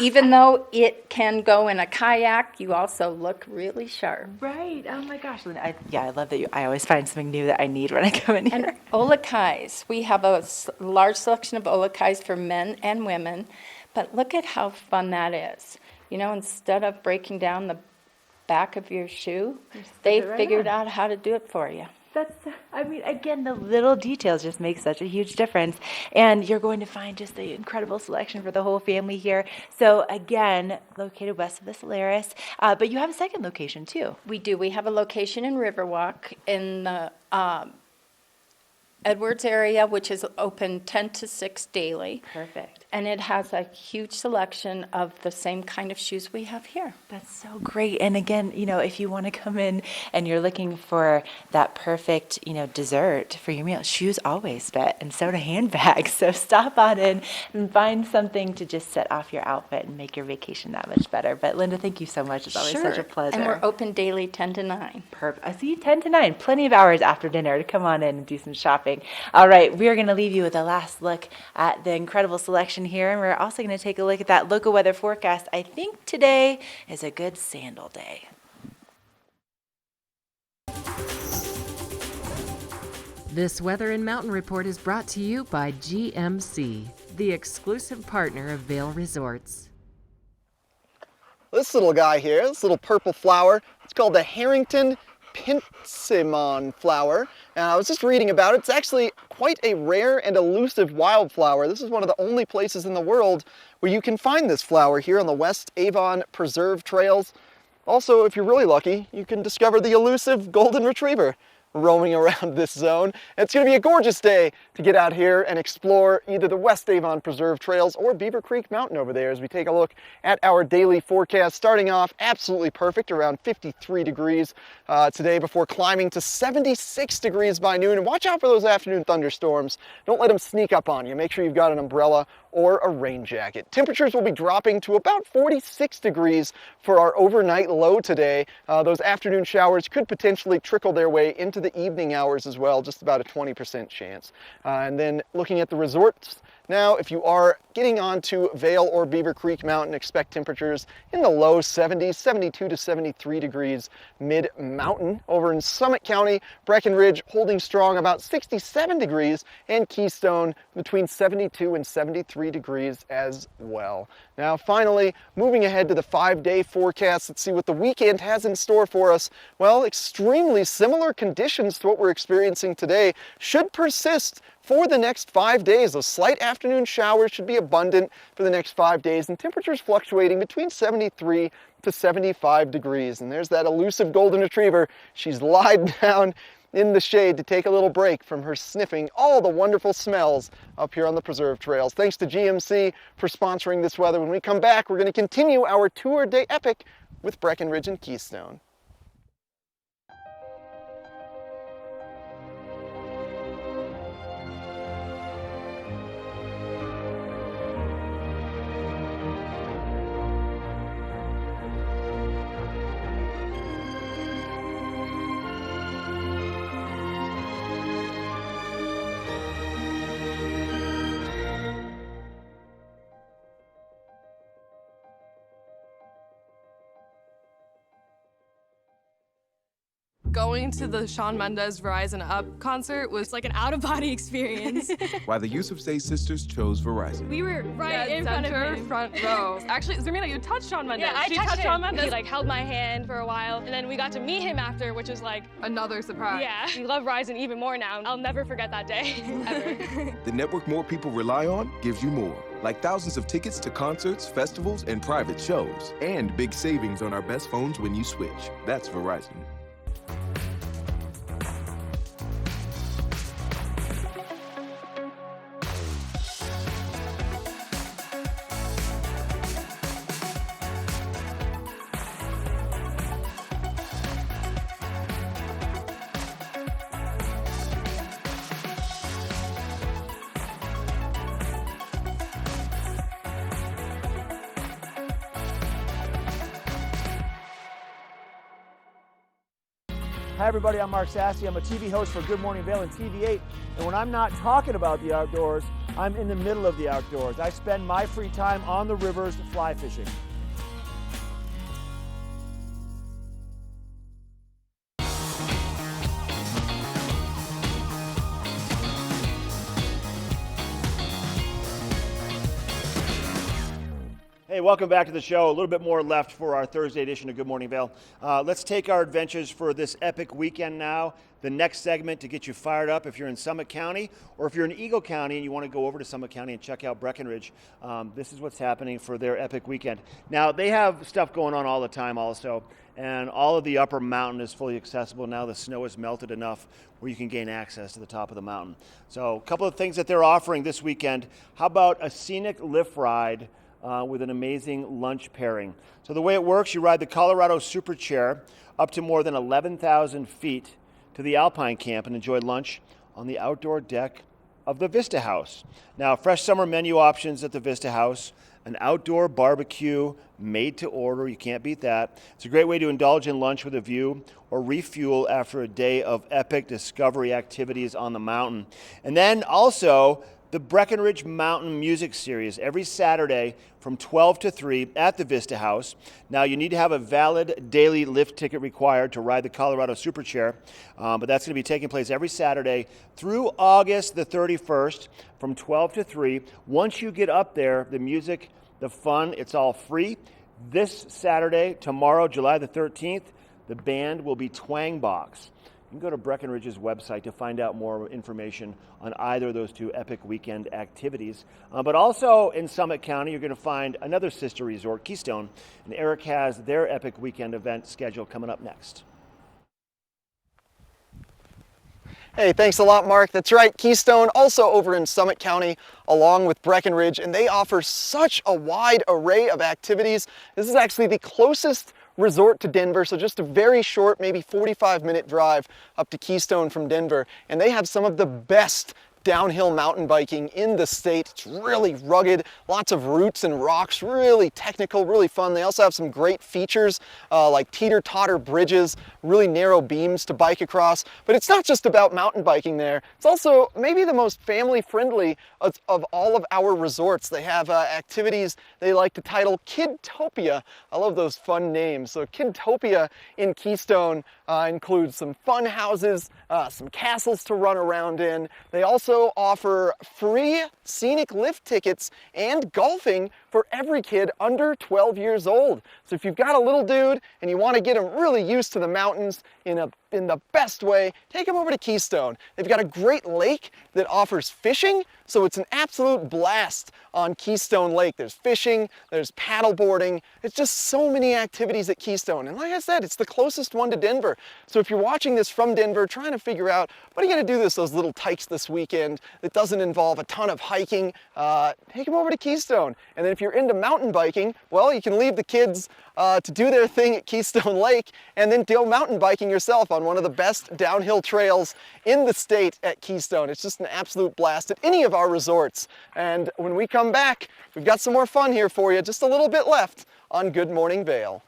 even though it can go in a kayak, you also look really sharp. Right. Oh my gosh. I love that I always find something new that I need when I come in here. And olakais. We have a large selection of olakais for men and women, but look at how fun that is. Instead of breaking down the back of your shoe, they figured out how to do it for you. Again, the little details just make such a huge difference. And you're going to find just the incredible selection for the whole family here. So again, located west of the Solaris. But you have a second location too. We do. We have a location in Riverwalk in the Edwards area, which is open 10 to 6 daily. Perfect. And it has a huge selection of the same kind of shoes we have here. That's so great. And again, if you want to come in and you're looking for that perfect, dessert for your meal, shoes always fit, and so do handbags. So stop on in and find something to just set off your outfit and make your vacation that much better. But Linda, thank you so much. It's always such a pleasure. And we're open daily 10 to 9. Perfect. I see 10 to 9. Plenty of hours after dinner to come on in and do some shopping. All right, we are going to leave you with a last look at the incredible selection here, and we're also going to take a look at that local weather forecast. I think today is a good sandal day. This Weather and Mountain Report is brought to you by GMC, the exclusive partner of Vail Resorts. This little guy here, this little purple flower, it's called the Harrington Pensimon flower. And I was just reading about it. It's actually quite a rare and elusive wildflower. This is one of the only places in the world where you can find this flower here on the West Avon Preserve Trails. Also, if you're really lucky, you can discover the elusive golden retriever roaming around this zone. It's going to be a gorgeous day to get out here and explore either the West Avon Preserve Trails or Beaver Creek Mountain over there as we take a look at our daily forecast. Starting off absolutely perfect, around 53 degrees today before climbing to 76 degrees by noon. And watch out for those afternoon thunderstorms. Don't let them sneak up on you. Make sure you've got an umbrella or a rain jacket. Temperatures will be dropping to about 46 degrees for our overnight low today. Those afternoon showers could potentially trickle their way into the evening hours as well, just about a 20% chance. And then looking at the resorts now, if you are getting onto Vail or Beaver Creek Mountain, expect temperatures in the low 70s, 72 to 73 degrees mid-mountain. Over in Summit County, Breckenridge holding strong about 67 degrees, and Keystone between 72 and 73 degrees as well. Now finally, moving ahead to the 5-day forecast, let's see what the weekend has in store for us. Well, extremely similar conditions to what we're experiencing today should persist for the next 5 days. Those slight afternoon showers should be abundant for the next 5 days, and temperatures fluctuating between 73 to 75 degrees. And there's that elusive golden retriever. She's lied down in the shade to take a little break from her sniffing all the wonderful smells up here on the preserve trails. Thanks to GMC for sponsoring this weather. When we come back, we're going to continue our tour day epic with Breckenridge and Keystone. Going to the Shawn Mendes Verizon Up concert was like an out-of-body experience. Why the Yusuf Say sisters chose Verizon. We were right in front of him. Front row. Actually, Zarmina, you touched Shawn Mendes. Yeah, she touched Shawn Mendes. He like held my hand for a while, and then we got to meet him after, which was like another surprise. Yeah, we love Verizon even more now. I'll never forget that day, ever. The network more people rely on gives you more. Like thousands of tickets to concerts, festivals, and private shows. And big savings on our best phones when you switch. That's Verizon. Hi everybody, I'm Mark Sassy. I'm a TV host for Good Morning Vail and TV8. And when I'm not talking about the outdoors, I'm in the middle of the outdoors. I spend my free time on the rivers fly fishing. Hey, welcome back to the show. A little bit more left for our Thursday edition of Good Morning Vail. Let's take our adventures for this epic weekend now. The next segment to get you fired up if you're in Summit County or if you're in Eagle County and you want to go over to Summit County and check out Breckenridge. This is what's happening for their epic weekend. Now, they have stuff going on all the time also, and all of the upper mountain is fully accessible now. The snow has melted enough where you can gain access to the top of the mountain. So a couple of things that they're offering this weekend. How about a scenic lift ride with an amazing lunch pairing? So the way it works, you ride the Colorado Super Chair up to more than 11,000 feet to the Alpine Camp and enjoy lunch on the outdoor deck of the Vista House. Now, fresh summer menu options at the Vista House, an outdoor barbecue made to order. You can't beat that. It's a great way to indulge in lunch with a view or refuel after a day of epic discovery activities on the mountain. And then also, the Breckenridge Mountain Music Series every Saturday from 12 to 3 at the Vista House. Now, you need to have a valid daily lift ticket required to ride the Colorado Super Chair, but that's going to be taking place every Saturday through August the 31st from 12 to 3. Once you get up there, the music, the fun, it's all free. This Saturday, tomorrow, July the 13th, the band will be Twang Box. You can go to Breckenridge's website to find out more information on either of those two epic weekend activities. But also in Summit County, you're going to find another sister resort, Keystone, and Eric has their epic weekend event schedule coming up next. Hey, thanks a lot, Mark. That's right, Keystone, also over in Summit County, along with Breckenridge, and they offer such a wide array of activities. This is actually the closest resort to Denver, so just a very short, maybe 45-minute drive up to Keystone from Denver, and they have some of the best downhill mountain biking in the state. It's really rugged, lots of roots and rocks, really technical, really fun. They also have some great features like teeter-totter bridges, really narrow beams to bike across. But it's not just about mountain biking there. It's also maybe the most family-friendly of all of our resorts. They have activities they like to title Kidtopia. I love those fun names. So Kidtopia in Keystone includes some fun houses, some castles to run around in. They also offer free scenic lift tickets and golfing for every kid under 12 years old. So if you've got a little dude and you want to get him really used to the mountains in the best way, take him over to Keystone. They've got a great lake that offers fishing, so it's an absolute blast on Keystone Lake. There's fishing, there's paddleboarding, it's just so many activities at Keystone. And like I said, it's the closest one to Denver. So if you're watching this from Denver, trying to figure out, what are you gonna do those little tykes this weekend that doesn't involve a ton of hiking, take them over to Keystone. And then if you're into mountain biking, well, you can leave the kids to do their thing at Keystone Lake and then go mountain biking yourself on one of the best downhill trails in the state at Keystone. It's just an absolute blast at any of our resorts. And when we come back, we've got some more fun here for you, just a little bit left on Good Morning Vail.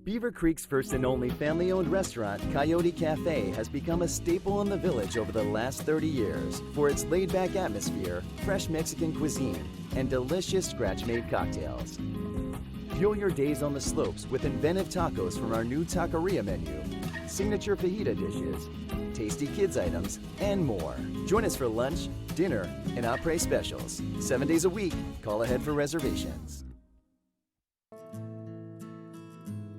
Beaver Creek's first and only family-owned restaurant, Coyote Cafe, has become a staple in the village over the last 30 years for its laid-back atmosphere, fresh Mexican cuisine, and delicious scratch-made cocktails. Fuel your days on the slopes with inventive tacos from our new taqueria menu, signature fajita dishes, tasty kids items, and more. Join us for lunch, dinner, and après specials. 7 days a week. Call ahead for reservations.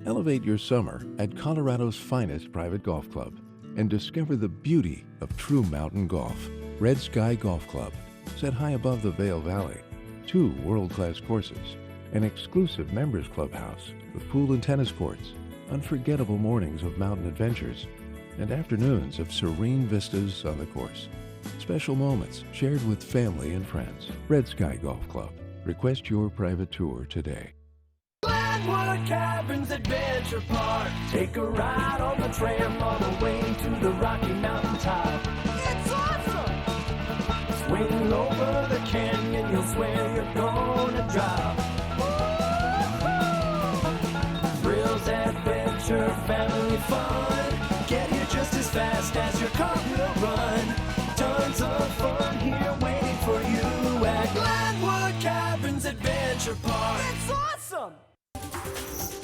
Elevate your summer at Colorado's finest private golf club and discover the beauty of true mountain golf. Red Sky Golf Club, set high above the Vail Valley. 2 world-class courses, an exclusive members clubhouse with pool and tennis courts, unforgettable mornings of mountain adventures, and afternoons of serene vistas on the course. Special moments shared with family and friends. Red Sky Golf Club. Request your private tour today. Glenwood Caverns Adventure Park. Take a ride on the tram all the way to the Rocky Mountain top. It's awesome! Swing over the canyon, you'll swear you're gonna drop. Thrills, adventure, family fun. Get here just as fast as your car will run. Tons of fun here waiting for you at Glenwood Caverns Adventure Park. It's awesome!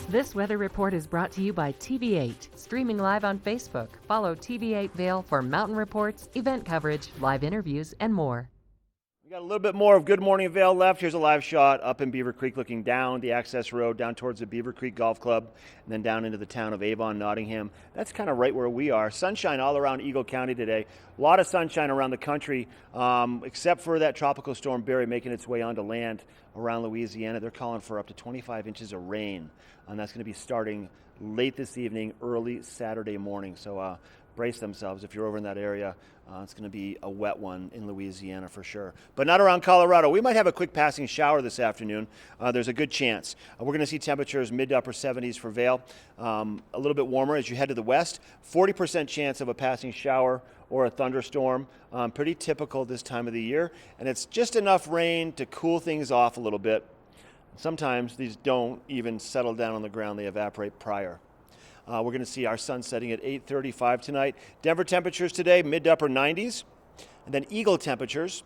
This weather report is brought to you by TV8, streaming live on Facebook. Follow TV8 Vail for mountain reports, event coverage, live interviews, and more. We got a little bit more of Good Morning Vail left. Here's a live shot up in Beaver Creek looking down the access road, down towards the Beaver Creek Golf Club, and then down into the town of Avon, Nottingham. That's kind of right where we are. Sunshine all around Eagle County today. A lot of sunshine around the country, except for that tropical storm Barry making its way onto land around Louisiana. They're calling for up to 25 inches of rain, and that's going to be starting late this evening, early Saturday morning. So brace themselves if you're over in that area. It's going to be a wet one in Louisiana for sure, but not around Colorado. We might have a quick passing shower this afternoon. There's a good chance. We're going to see temperatures mid to upper 70s for Vail. A little bit warmer as you head to the west. 40% chance of a passing shower or a thunderstorm. Pretty typical this time of the year, and it's just enough rain to cool things off a little bit. Sometimes these don't even settle down on the ground. They evaporate prior. We're going to see our sun setting at 8:35 tonight. Denver temperatures today, mid to upper 90s. And then Eagle temperatures,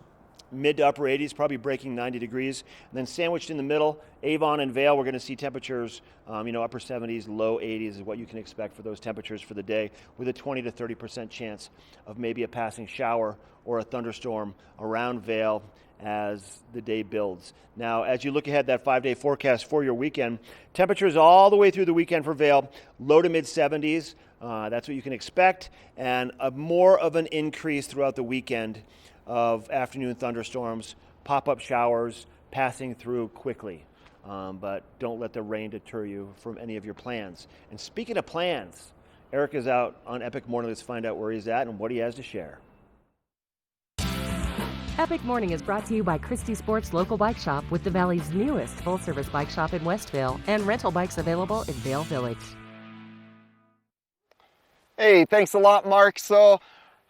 mid to upper 80s, probably breaking 90 degrees. And then sandwiched in the middle, Avon and Vail, we're going to see temperatures, upper 70s, low 80s is what you can expect for those temperatures for the day, with a 20 to 30% chance of maybe a passing shower or a thunderstorm around Vail as the day builds. Now, as you look ahead that 5-day forecast for your weekend, temperatures all the way through the weekend for Vail, low to mid 70s. That's what you can expect, and more of an increase throughout the weekend of afternoon thunderstorms, pop-up showers passing through quickly. But don't let the rain deter you from any of your plans. And speaking of plans, Eric is out on Epic Morning. Let's find out where he's at and what he has to share. Epic Morning is brought to you by Christie Sports Local Bike Shop, with the Valley's newest full-service bike shop in Westvale and rental bikes available in Vail Village. Hey, thanks a lot, Mark. So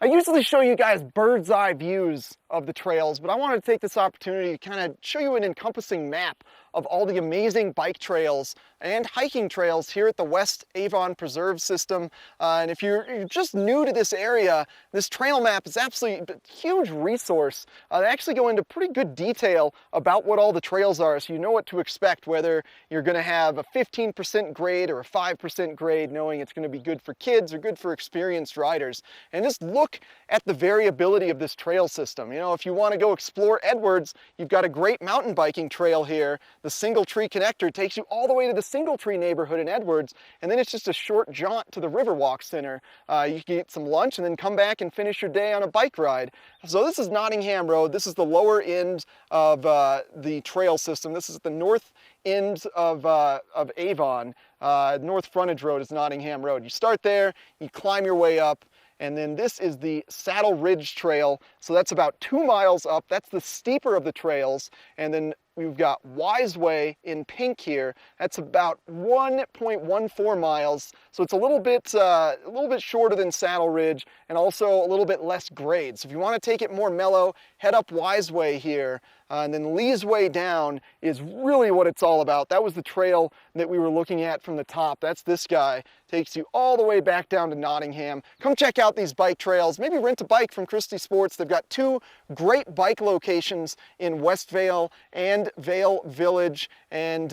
I usually show you guys bird's eye views of the trails, but I wanted to take this opportunity to kind of show you an encompassing map of all the amazing bike trails and hiking trails here at the West Avon Preserve System. And if you're just new to this area, this trail map is absolutely a huge resource. They actually go into pretty good detail about what all the trails are, so you know what to expect, whether you're going to have a 15% grade or a 5% grade, knowing it's going to be good for kids or good for experienced riders. And just look at the variability of this trail system. You know, if you want to go explore Edwards, you've got a great mountain biking trail here. The Single Tree Connector takes you all the way to the Single Tree neighborhood in Edwards, and then it's just a short jaunt to the Riverwalk Center. You can get some lunch and then come back and finish your day on a bike ride. So this is Nottingham Road. This is the lower end of the trail system. This is at the north end of Avon. North Frontage Road is Nottingham Road. You start there, you climb your way up, and then this is the Saddle Ridge Trail. So that's about 2 miles up. That's the steeper of the trails. And then we've got Wiseway in pink here. That's about 1.14 miles. So it's a little bit shorter than Saddle Ridge, and also a little bit less grade. So if you want to take it more mellow, head up Wiseway here. And then Lee's Way down is really what it's all about. That was the trail that we were looking at from the top. That's this guy. Takes you all the way back down to Nottingham. Come check out these bike trails. Maybe rent a bike from Christie Sports. They've got 2 great bike locations in Westvale and Vail Village. And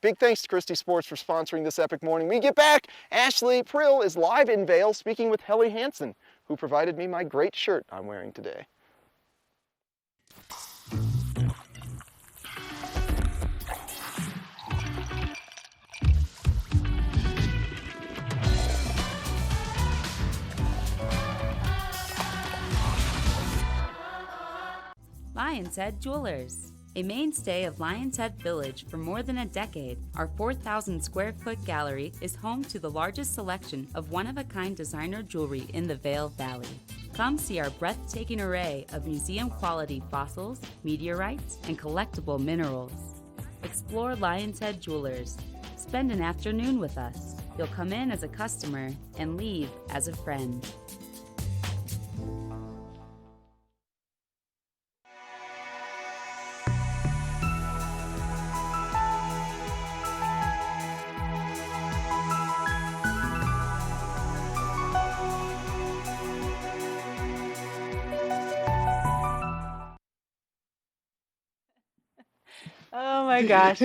big thanks to Christie Sports for sponsoring this Epic Morning. When we get back, Ashley Prill is live in Vail speaking with Helly Hansen, who provided me my great shirt I'm wearing today. Lion's Head Jewelers. A mainstay of Lion's Head Village for more than a decade, our 4,000 square foot gallery is home to the largest selection of one-of-a-kind designer jewelry in the Vail Valley. Come see our breathtaking array of museum-quality fossils, meteorites, and collectible minerals. Explore Lion's Head Jewelers. Spend an afternoon with us. You'll come in as a customer and leave as a friend. Oh my gosh.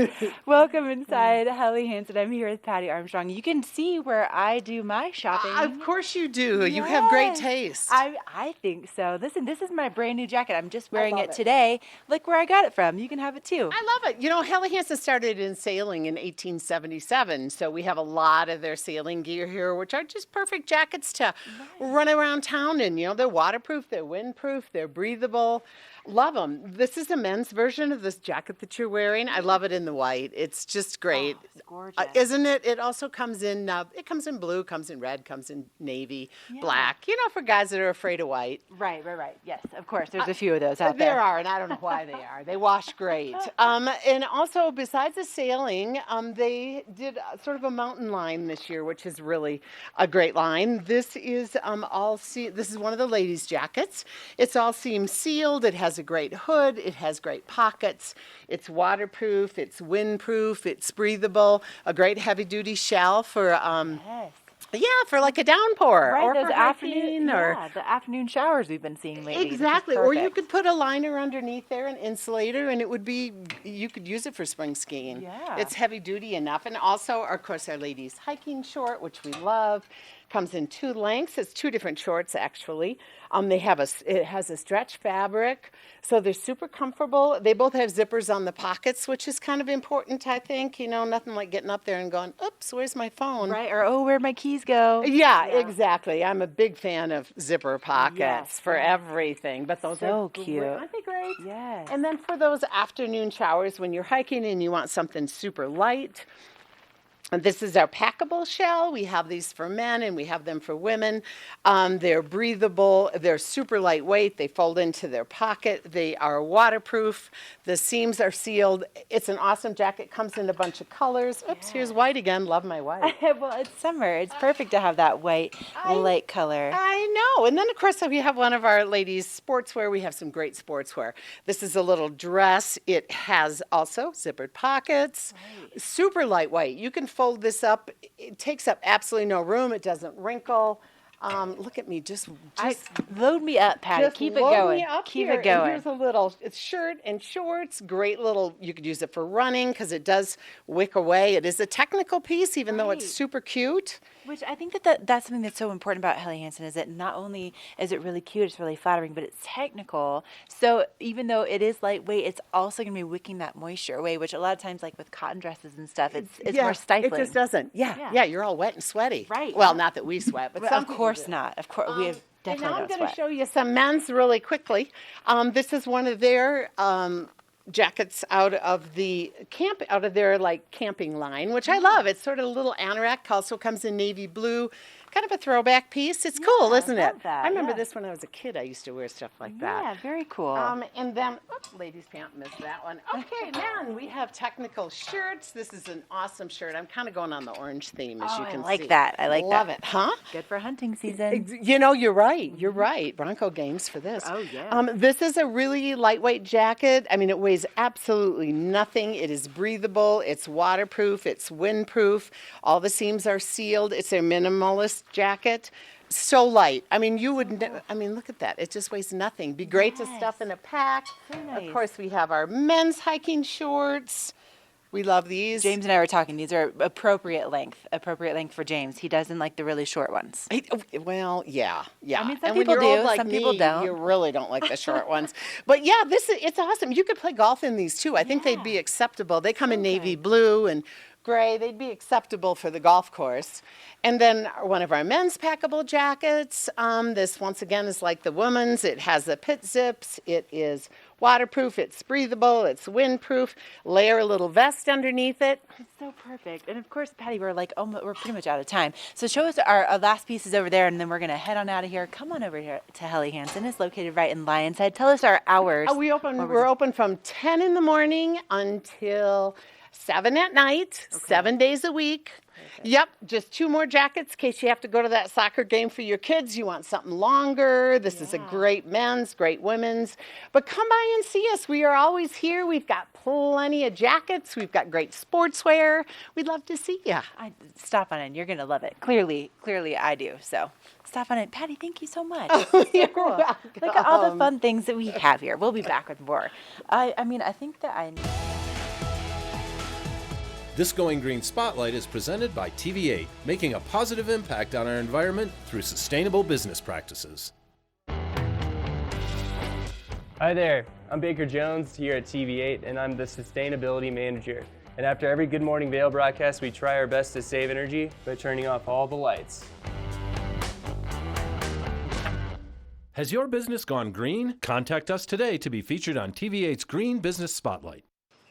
Welcome inside Helly Hansen. I'm here with Patty Armstrong. You can see where I do my shopping. Of course you do. You have great taste. I think so. Listen, this is my brand new jacket. I'm just wearing it today. Look where I got it from. You can have it too. I love it. You know, Helly Hansen started in sailing in 1877, so we have a lot of their sailing gear here, which are just perfect jackets to run around town in. You know, they're waterproof, they're windproof, they're breathable. Love them. This is a men's version of this jacket that you're wearing. I love it in the white. It's just great. Oh, it's gorgeous. Isn't it? It also comes in, blue, comes in red, comes in navy, black, you know, for guys that are afraid of white. Right. Yes, of course. There's a few of those out there. There are, and I don't know why they are. They wash great. And also, besides the sailing, they did sort of a mountain line this year, which is really a great line. This is this is one of the ladies' jackets. It's all seam sealed. It has has a great hood. It has great pockets. It's waterproof. It's windproof. It's breathable. A great heavy-duty shell for for like a downpour, Right, or those for hiking, or the afternoon showers we've been seeing lately. exactly. Or you could put a liner underneath there, an insulator, and it would be, you could use it for spring skiing. Yeah. It's heavy duty enough. And also, of course, our ladies hiking short, which we love. Comes in 2 lengths. It's 2 different shorts, actually. It has a stretch fabric, so they're super comfortable. They both have zippers on the pockets, which is kind of important, I think. You know, nothing like getting up there and going, oops, where's my phone? Right, or oh, where'd my keys go? Yeah, exactly. I'm a big fan of zipper pockets Yes, for everything. But those So are cute. Aren't they great? Yes. And then for those afternoon showers when you're hiking and you want something super light, and this is our packable shell. We have these for men and we have them for women. They're breathable. They're super lightweight. They fold into their pocket. They are waterproof. The seams are sealed. It's an awesome jacket. Comes in a bunch of colors. Oops, here's white again. Love my white. Well, it's summer. It's perfect to have that white, light color. I know. And then, of course, we have one of our ladies' sportswear. We have some great sportswear. This is a little dress. It has also zippered pockets. Super lightweight. You can fold this up. It takes up absolutely no room. It doesn't wrinkle. Look at me, just load me up, Patty. just Keep it load going. me up Keep here. it going. And here's a little shirt and shorts. Great little. You could use it for running because it does wick away. It is a technical piece, even though it's super cute. Which I think that's something that's so important about Helly Hansen is that not only is it really cute, it's really flattering, but it's technical. So even though it is lightweight, it's also going to be wicking that moisture away, which a lot of times, like with cotton dresses and stuff, it's more stifling. It just doesn't. Yeah, you're all wet and sweaty. Right. Well, not that we sweat, but some of course not. Of course, we have and definitely now I'm don't going to sweat. show you some men's really quickly. This is one of their jackets out of their like camping line, which I love. It's sort of a little anorak. Also comes in navy blue. Kind of a throwback piece. It's cool, isn't it? that, I remember yeah. this when I was a kid. I used to wear stuff like that. Yeah, very cool. And then, ladies' pant, missed that one. Okay, man, we have technical shirts. This is an awesome shirt. I'm kind of going on the orange theme, as you can see. I like that. I like Love that. it, huh? Good for hunting season. You know, you're right. You're right. Bronco games for this. Oh, yeah. This is a really lightweight jacket. I mean, it weighs absolutely nothing. It is breathable. It's waterproof. It's windproof. All the seams are sealed. It's a minimalist jacket. So light. I mean, look at that. It just weighs nothing. Be great to stuff in a pack. nice. Of course, we have our men's hiking shorts. We love these. James and I were talking. These are appropriate length for James. He doesn't like the really short ones. Well, yeah. I mean, some And when people you're do, old like some people me, don't. You really don't like the short ones. But yeah, it's awesome. You could play golf in these too. I think they'd be acceptable. They come in navy blue and gray. They'd be acceptable for the golf course. And then one of our men's packable jackets. This, once again, is like the woman's. It has the pit zips. It is waterproof. It's breathable. It's windproof. Layer a little vest underneath it. It's so perfect. And of course, Patty, we're pretty much out of time. So show us our last pieces over there, and then we're going to head on out of here. Come on over here to Helly Hansen. It's located right in Lionshead. Tell us our hours. We're open from 10 in the morning until 7 at night, 7 days a week. Yep, just 2 more jackets in case you have to go to that soccer game for your kids. You want something longer. This is a great men's, great women's. But come by and see us. We are always here. We've got plenty of jackets. We've got great sportswear. We'd love to see you. Stop on in. You're going to love it. Clearly, I do. So stop on in. Patty, thank you so much. You're cool. welcome. Look at all the fun things that we have here. We'll be back with more. I think that I... This Going Green Spotlight is presented by TV8, making a positive impact on our environment through sustainable business practices. Hi there, I'm Baker Jones here at TV8, and I'm the Sustainability Manager. And after every Good Morning Vail broadcast, we try our best to save energy by turning off all the lights. Has your business gone green? Contact us today to be featured on TV8's Green Business Spotlight.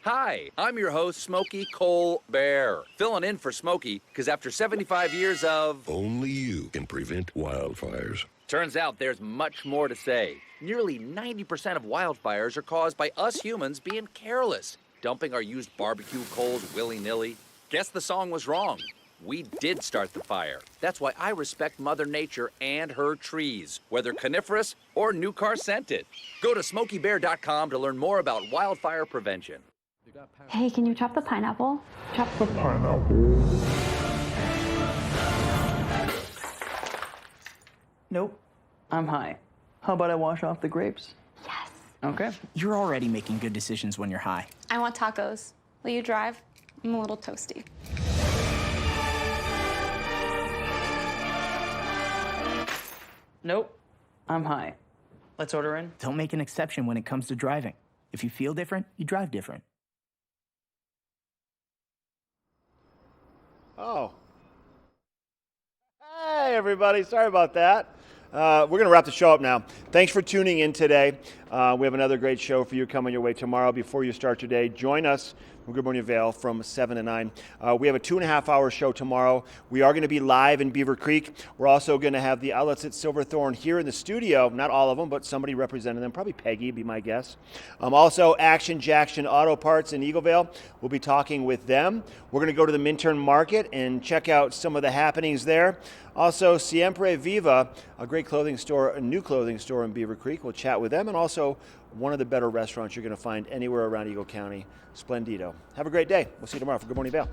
Hi, I'm your host, Smokey Colbert, filling in for Smokey because after 75 years of... Only you can prevent wildfires. Turns out there's much more to say. Nearly 90% of wildfires are caused by us humans being careless, dumping our used barbecue coals willy-nilly. Guess the song was wrong. We did start the fire. That's why I respect Mother Nature and her trees, whether coniferous or new car scented. Go to SmokeyBear.com to learn more about wildfire prevention. Hey, can you chop the pineapple? Chop the Nope, I'm high. How about I wash off the grapes? Yes. Okay. You're already making good decisions when you're high. I want tacos. Will you drive? I'm a little toasty. Nope, I'm high. Let's order in. Don't make an exception when it comes to driving. If you feel different, you drive different. Oh. Hey, everybody. Sorry about that. We're going to wrap the show up now. Thanks for tuning in today. We have another great show for you coming your way tomorrow. Before you start today, join us from Good Morning Vail from 7 to 9. We have a 2.5-hour show tomorrow. We are going to be live in Beaver Creek. We're also going to have the outlets at Silverthorne here in the studio. Not all of them, but somebody representing them. Probably Peggy, be my guess. Also, Action Jackson Auto Parts in Eagleville. We'll be talking with them. We're going to go to the Minturn Market and check out some of the happenings there. Also, Siempre Viva, a great clothing store, a new clothing store in Beaver Creek. We'll chat with them, and also one of the better restaurants you're going to find anywhere around Eagle County, Splendido. Have a great day. We'll see you tomorrow for Good Morning Vail.